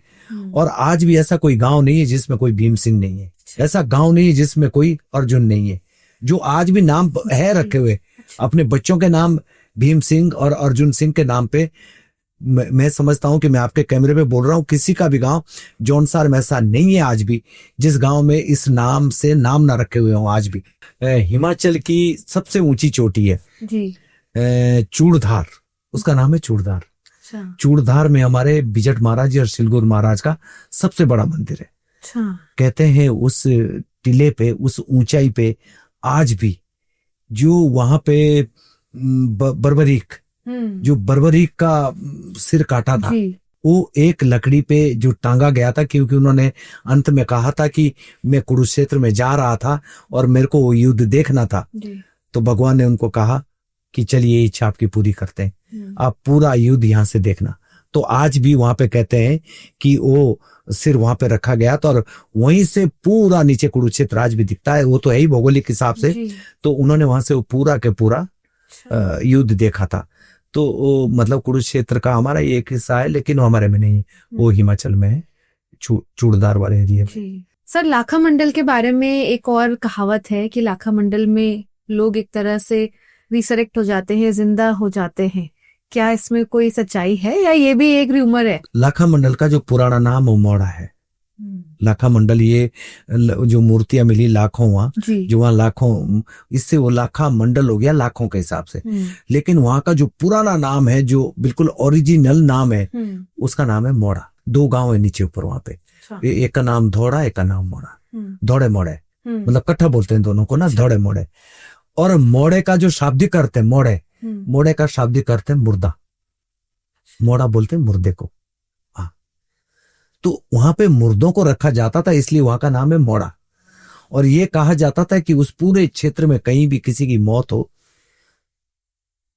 [SPEAKER 3] और आज भी ऐसा कोई गांव नहीं है जिसमें कोई भीम सिंह नहीं है, ऐसा गांव नहीं है जिसमें कोई अर्जुन नहीं है। जो आज भी नाम है रखे हुए अपने बच्चों के नाम भीम सिंह और अर्जुन सिंह के नाम पे, मैं समझता हूं कि मैं आपके कैमरे पे बोल रहा हूं, किसी का भी गांव जौनसार में ऐसा नहीं है आज भी जिस गांव में इस नाम से नाम ना रखे हुए हों आज भी। हिमाचल की सबसे ऊंची चोटी है
[SPEAKER 2] जी,
[SPEAKER 3] चूड़धार, उसका नाम है चूड़धार। चूड़धार में हमारे बिजट महाराज जी और सिलगुर महाराज का सबसे बड़ा मंदिर है। कहते हैं उस टीले पे, उस ऊंचाई पे आज भी जो वहां पे बर्बरीक, जो बर्बरीक का सिर काटा था, वो एक लकड़ी पे जो टांगा गया था, क्योंकि उन्होंने अंत में कहा था कि मैं कुरुक्षेत्र में जा रहा था और मेरे को वो युद्ध देखना था। तो भगवान ने उनको कहा कि चलिए इच्छा आपकी पूरी करते हैं, आप पूरा युद्ध यहाँ से देखना। तो आज भी वहां पे कहते हैं कि वो सिर वहां पे रखा गया था और वहीं से पूरा नीचे कुरुक्षेत्र आज भी दिखता है। वो तो है ही भौगोलिक हिसाब से, तो उन्होंने वहां से वो पूरा के पूरा युद्ध देखा था। तो वो मतलब कुरुक्षेत्र का हमारा ये एक हिस्सा है, लेकिन वो हमारे में नहीं है, वो हिमाचल में है, चूड़धार वाले एरिया में।
[SPEAKER 2] सर, लाखा मंडल के बारे में एक और कहावत है कि लाखा मंडल में लोग एक तरह से रिसरेक्ट हो जाते हैं, जिंदा हो जाते हैं। क्या इसमें कोई सच्चाई है या ये भी एक रूमर है?
[SPEAKER 3] लाखा मंडल का जो पुराना नाम वो मोड़ा है। लाखा मंडल, ये जो मूर्तियां मिली लाखों वहां, जो वहां लाखों, इससे वो लाखा मंडल हो गया लाखों के हिसाब से। लेकिन वहां का जो पुराना नाम है, जो बिल्कुल ओरिजिनल नाम है, उसका नाम है मोड़ा। 2 गांव है नीचे ऊपर वहां पे, एक का नाम धौड़ा, एक का नाम मोड़ा। धौड़े मोड़े मतलब कट्ठा बोलते हैं दोनों को ना, धौड़े मोड़े। और मोड़े का जो शाब्दिक अर्थ है, मोड़े का शाब्दिक अर्थ है मुर्दा। मोड़ा बोलते हैं मुर्दे को। हाँ, तो वहां पे मुर्दों को रखा जाता था, इसलिए वहां का नाम है मोड़ा। और ये कहा जाता था कि उस पूरे क्षेत्र में कहीं भी किसी की मौत हो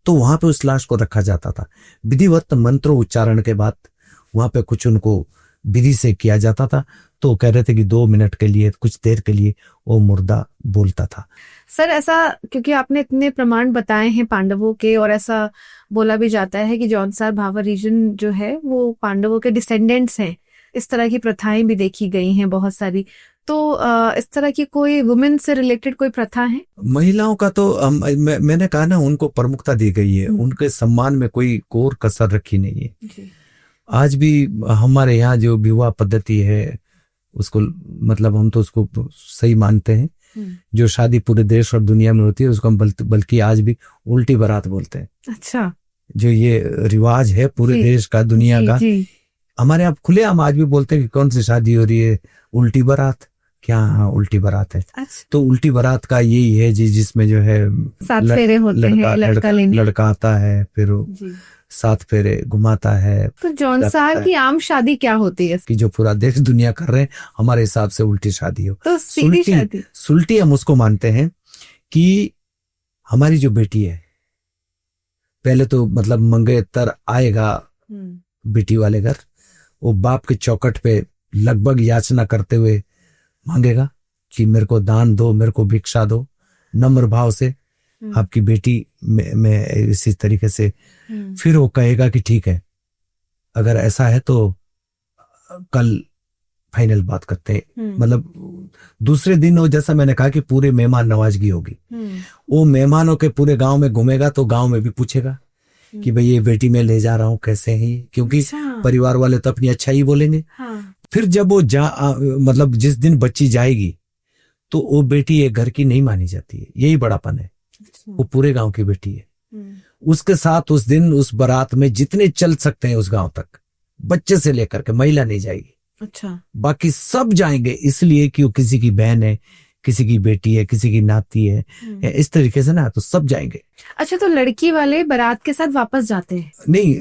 [SPEAKER 3] तो वहां पे उस लाश को रखा जाता था। विधिवत मंत्रों उच्चारण के बाद वहां पे कुछ उनको विधि से किया जाता था। तो कह रहे थे कि 2 मिनट के लिए, कुछ देर के लिए वो मुर्दा बोलता था।
[SPEAKER 2] सर, ऐसा क्योंकि आपने इतने प्रमाण बताए हैं पांडवों के, और ऐसा बोला भी जाता है कि जौनसार भावर रीजन जो है वो पांडवों के डिसेंडेंट्स हैं। इस तरह की प्रथाएं भी देखी गई हैं बहुत सारी। तो इस तरह की कोई वुमेन से रिलेटेड कोई प्रथा है?
[SPEAKER 3] महिलाओं का तो मैंने कहा ना, उनको प्रमुखता दी गई है, उनके सम्मान में कोई कोर कसर रखी नहीं है। आज भी हमारे यहाँ जो विवाह पद्धति है उसको, मतलब हम तो उसको सही मानते हैं। जो शादी पूरे देश और दुनिया में होती है उसको हम बल्कि आज भी उल्टी बारात बोलते हैं।
[SPEAKER 2] अच्छा।
[SPEAKER 3] जो ये रिवाज है पूरे देश का, दुनिया का, हमारे यहाँ खुलेआम आज भी बोलते हैं कि कौन सी शादी हो रही है, उल्टी बारात। क्या? हाँ, उल्टी बारात है। अच्छा। तो उल्टी बारात का यही है जिसमें जो है
[SPEAKER 2] 7 फेरे होते हैं,
[SPEAKER 3] लड़का आता है, फिर 7 फेरे घुमाता है।
[SPEAKER 2] तो जौनसार की आम शादी क्या होती है?
[SPEAKER 3] कि जो पूरा देश दुनिया कर रहे हैं, हमारे हिसाब से उल्टी शादी हो।
[SPEAKER 2] तो सीधी शादी,
[SPEAKER 3] सुलटी हम उसको मानते हैं कि हमारी जो बेटी है, पहले तो मतलब मंगेतर आएगा बेटी वाले घर, वो बाप के चौखट पे लगभग याचना करते हुए मांगेगा कि मेरे को दान दो, मेरे को भिक्षा दो, नम्र भाव से आपकी बेटी में इसी तरीके से। फिर वो कहेगा कि ठीक है, अगर ऐसा है तो कल फाइनल बात करते हैं। मतलब दूसरे दिन वो, जैसा मैंने कहा कि पूरे मेहमान नवाजगी होगी, वो मेहमानों के पूरे गांव में घूमेगा तो गांव में भी पूछेगा कि भाई ये बेटी मैं ले जा रहा हूँ कैसे है, क्योंकि परिवार वाले तो अपनी अच्छा ही बोलेंगे। फिर जब वो मतलब जिस दिन बच्ची जाएगी तो वो बेटी एक घर की नहीं मानी जाती है, यही बड़ापन है। वो पूरे गांव की बेटी है। उसके साथ उस दिन उस बारात में जितने चल सकते हैं उस गांव तक, बच्चे से लेकर के महिला नहीं जाएगी।
[SPEAKER 2] अच्छा।
[SPEAKER 3] बाकी सब जाएंगे, इसलिए कि वो किसी की बहन है, किसी की बेटी है, किसी की नाती है, इस तरीके से ना, तो सब जाएंगे।
[SPEAKER 2] अच्छा, तो लड़की वाले बारात के साथ वापस जाते हैं?
[SPEAKER 3] नहीं,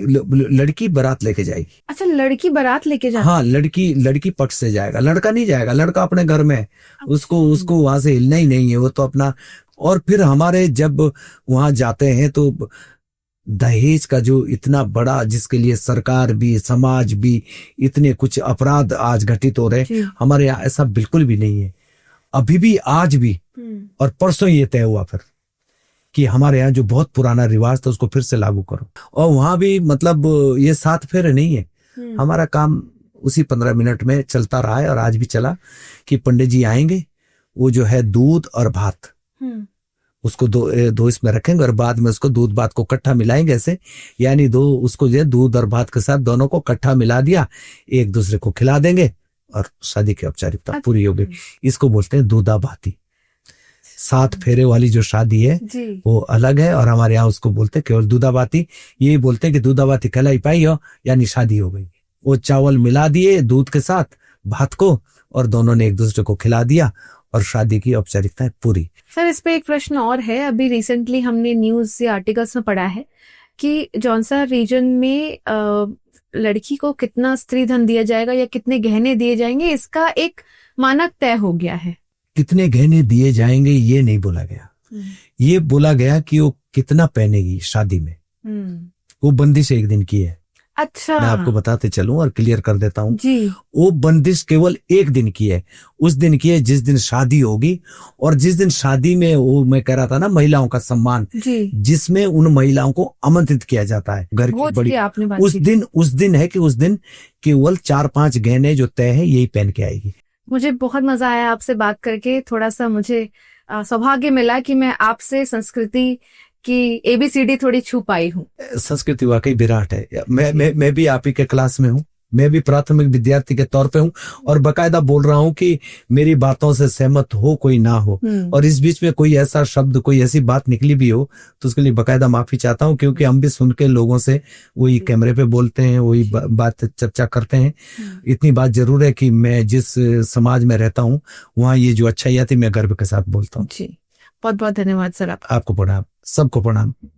[SPEAKER 3] लड़की बारात लेके जाएगी।
[SPEAKER 2] अच्छा, लड़की बारात लेके जाती?
[SPEAKER 3] हाँ, लड़की पक्ष से जाएगा, लड़का नहीं जाएगा। लड़का अपने घर में, उसको वहां से हिलना ही नहीं है, वो तो अपना। और फिर हमारे जब वहां जाते हैं तो दहेज का जो इतना बड़ा, जिसके लिए सरकार भी समाज भी इतने कुछ अपराध आज घटित हो रहे, हमारे यहाँ ऐसा बिल्कुल भी नहीं है अभी भी, आज भी। और परसों ये तय हुआ फिर कि हमारे यहाँ जो बहुत पुराना रिवाज था उसको फिर से लागू करो। और वहां भी मतलब ये 7 फेरे नहीं है, हमारा काम उसी 15 मिनट में चलता रहा है और आज भी चला कि पंडित जी आएंगे, वो जो है दूध और भात उसको दो इसमें रखेंगे और बाद में उसको दूध भात को इकट्ठा मिलाएंगे ऐसे, यानी उसको जो है दूध और भात के साथ दोनों को इकट्ठा मिला दिया, एक दूसरे को खिला देंगे और शादी की औपचारिकता पूरी हो गई। इसको बोलते हैं दूधा भाती। 7 फेरे वाली जो शादी है वो अलग है, और हमारे यहाँ उसको बोलते हैं केवल दूधा भाती। यही बोलते हैं कि दूधा भाती खिलाई पाई हो यानी शादी हो गई। वो चावल मिला दिए दूध के साथ भात को, और दोनों ने एक दूसरे को खिला दिया और शादी की औपचारिकताएं पूरी।
[SPEAKER 2] सर, इस पे एक प्रश्न और है। अभी रिसेंटली हमने न्यूज या आर्टिकल्स में पढ़ा है कि जौनसार रीजन में लड़की को कितना स्त्री धन दिया जाएगा या कितने गहने दिए जाएंगे, इसका एक मानक तय हो गया है। कितने
[SPEAKER 3] गहने दिए जाएंगे ये नहीं बोला गया, ये बोला गया कि वो कितना पहनेगी शादी में। वो बंदिश एक दिन की है।
[SPEAKER 2] अच्छा,
[SPEAKER 3] मैं आपको बताते चलूं और क्लियर कर देता हूं जी। वो बंदिश केवल एक दिन की है, उस दिन की है जिस दिन शादी होगी। और जिस दिन शादी में, वो मैं कह रहा था ना, महिलाओं का सम्मान, जिसमें उन महिलाओं को आमंत्रित किया जाता है घर की बड़ी, उस दिन है कि उस दिन केवल 4-5 गहने जो तय है यही पहन के आएगी।
[SPEAKER 2] मुझे बहुत मजा आया आपसे बात करके। थोड़ा सा मुझे सौभाग्य मिला कि मैं आपसे संस्कृति कि ABCD थोड़ी छू पाई हूँ।
[SPEAKER 3] संस्कृति वाकई विराट है। मैं भी आप ही के क्लास में हूँ, मैं भी प्राथमिक विद्यार्थी के तौर पे हूँ, और बकायदा बोल रहा हूँ कि मेरी बातों से सहमत हो कोई ना हो, और इस बीच में कोई ऐसा शब्द, कोई ऐसी बात निकली भी हो तो उसके लिए बकायदा माफी चाहता हूँ, क्योंकि हम भी सुन के लोगों से वही कैमरे पे बोलते हैं, वही बात चर्चा करते हैं। इतनी बात जरूर है कि मैं जिस समाज में रहता हूँ वहाँ ये जो अच्छाई आती मैं गर्व के साथ बोलता हूँ।
[SPEAKER 2] जी, बहुत बहुत धन्यवाद सर।
[SPEAKER 3] आपको प्रणाम, सबको प्रणाम।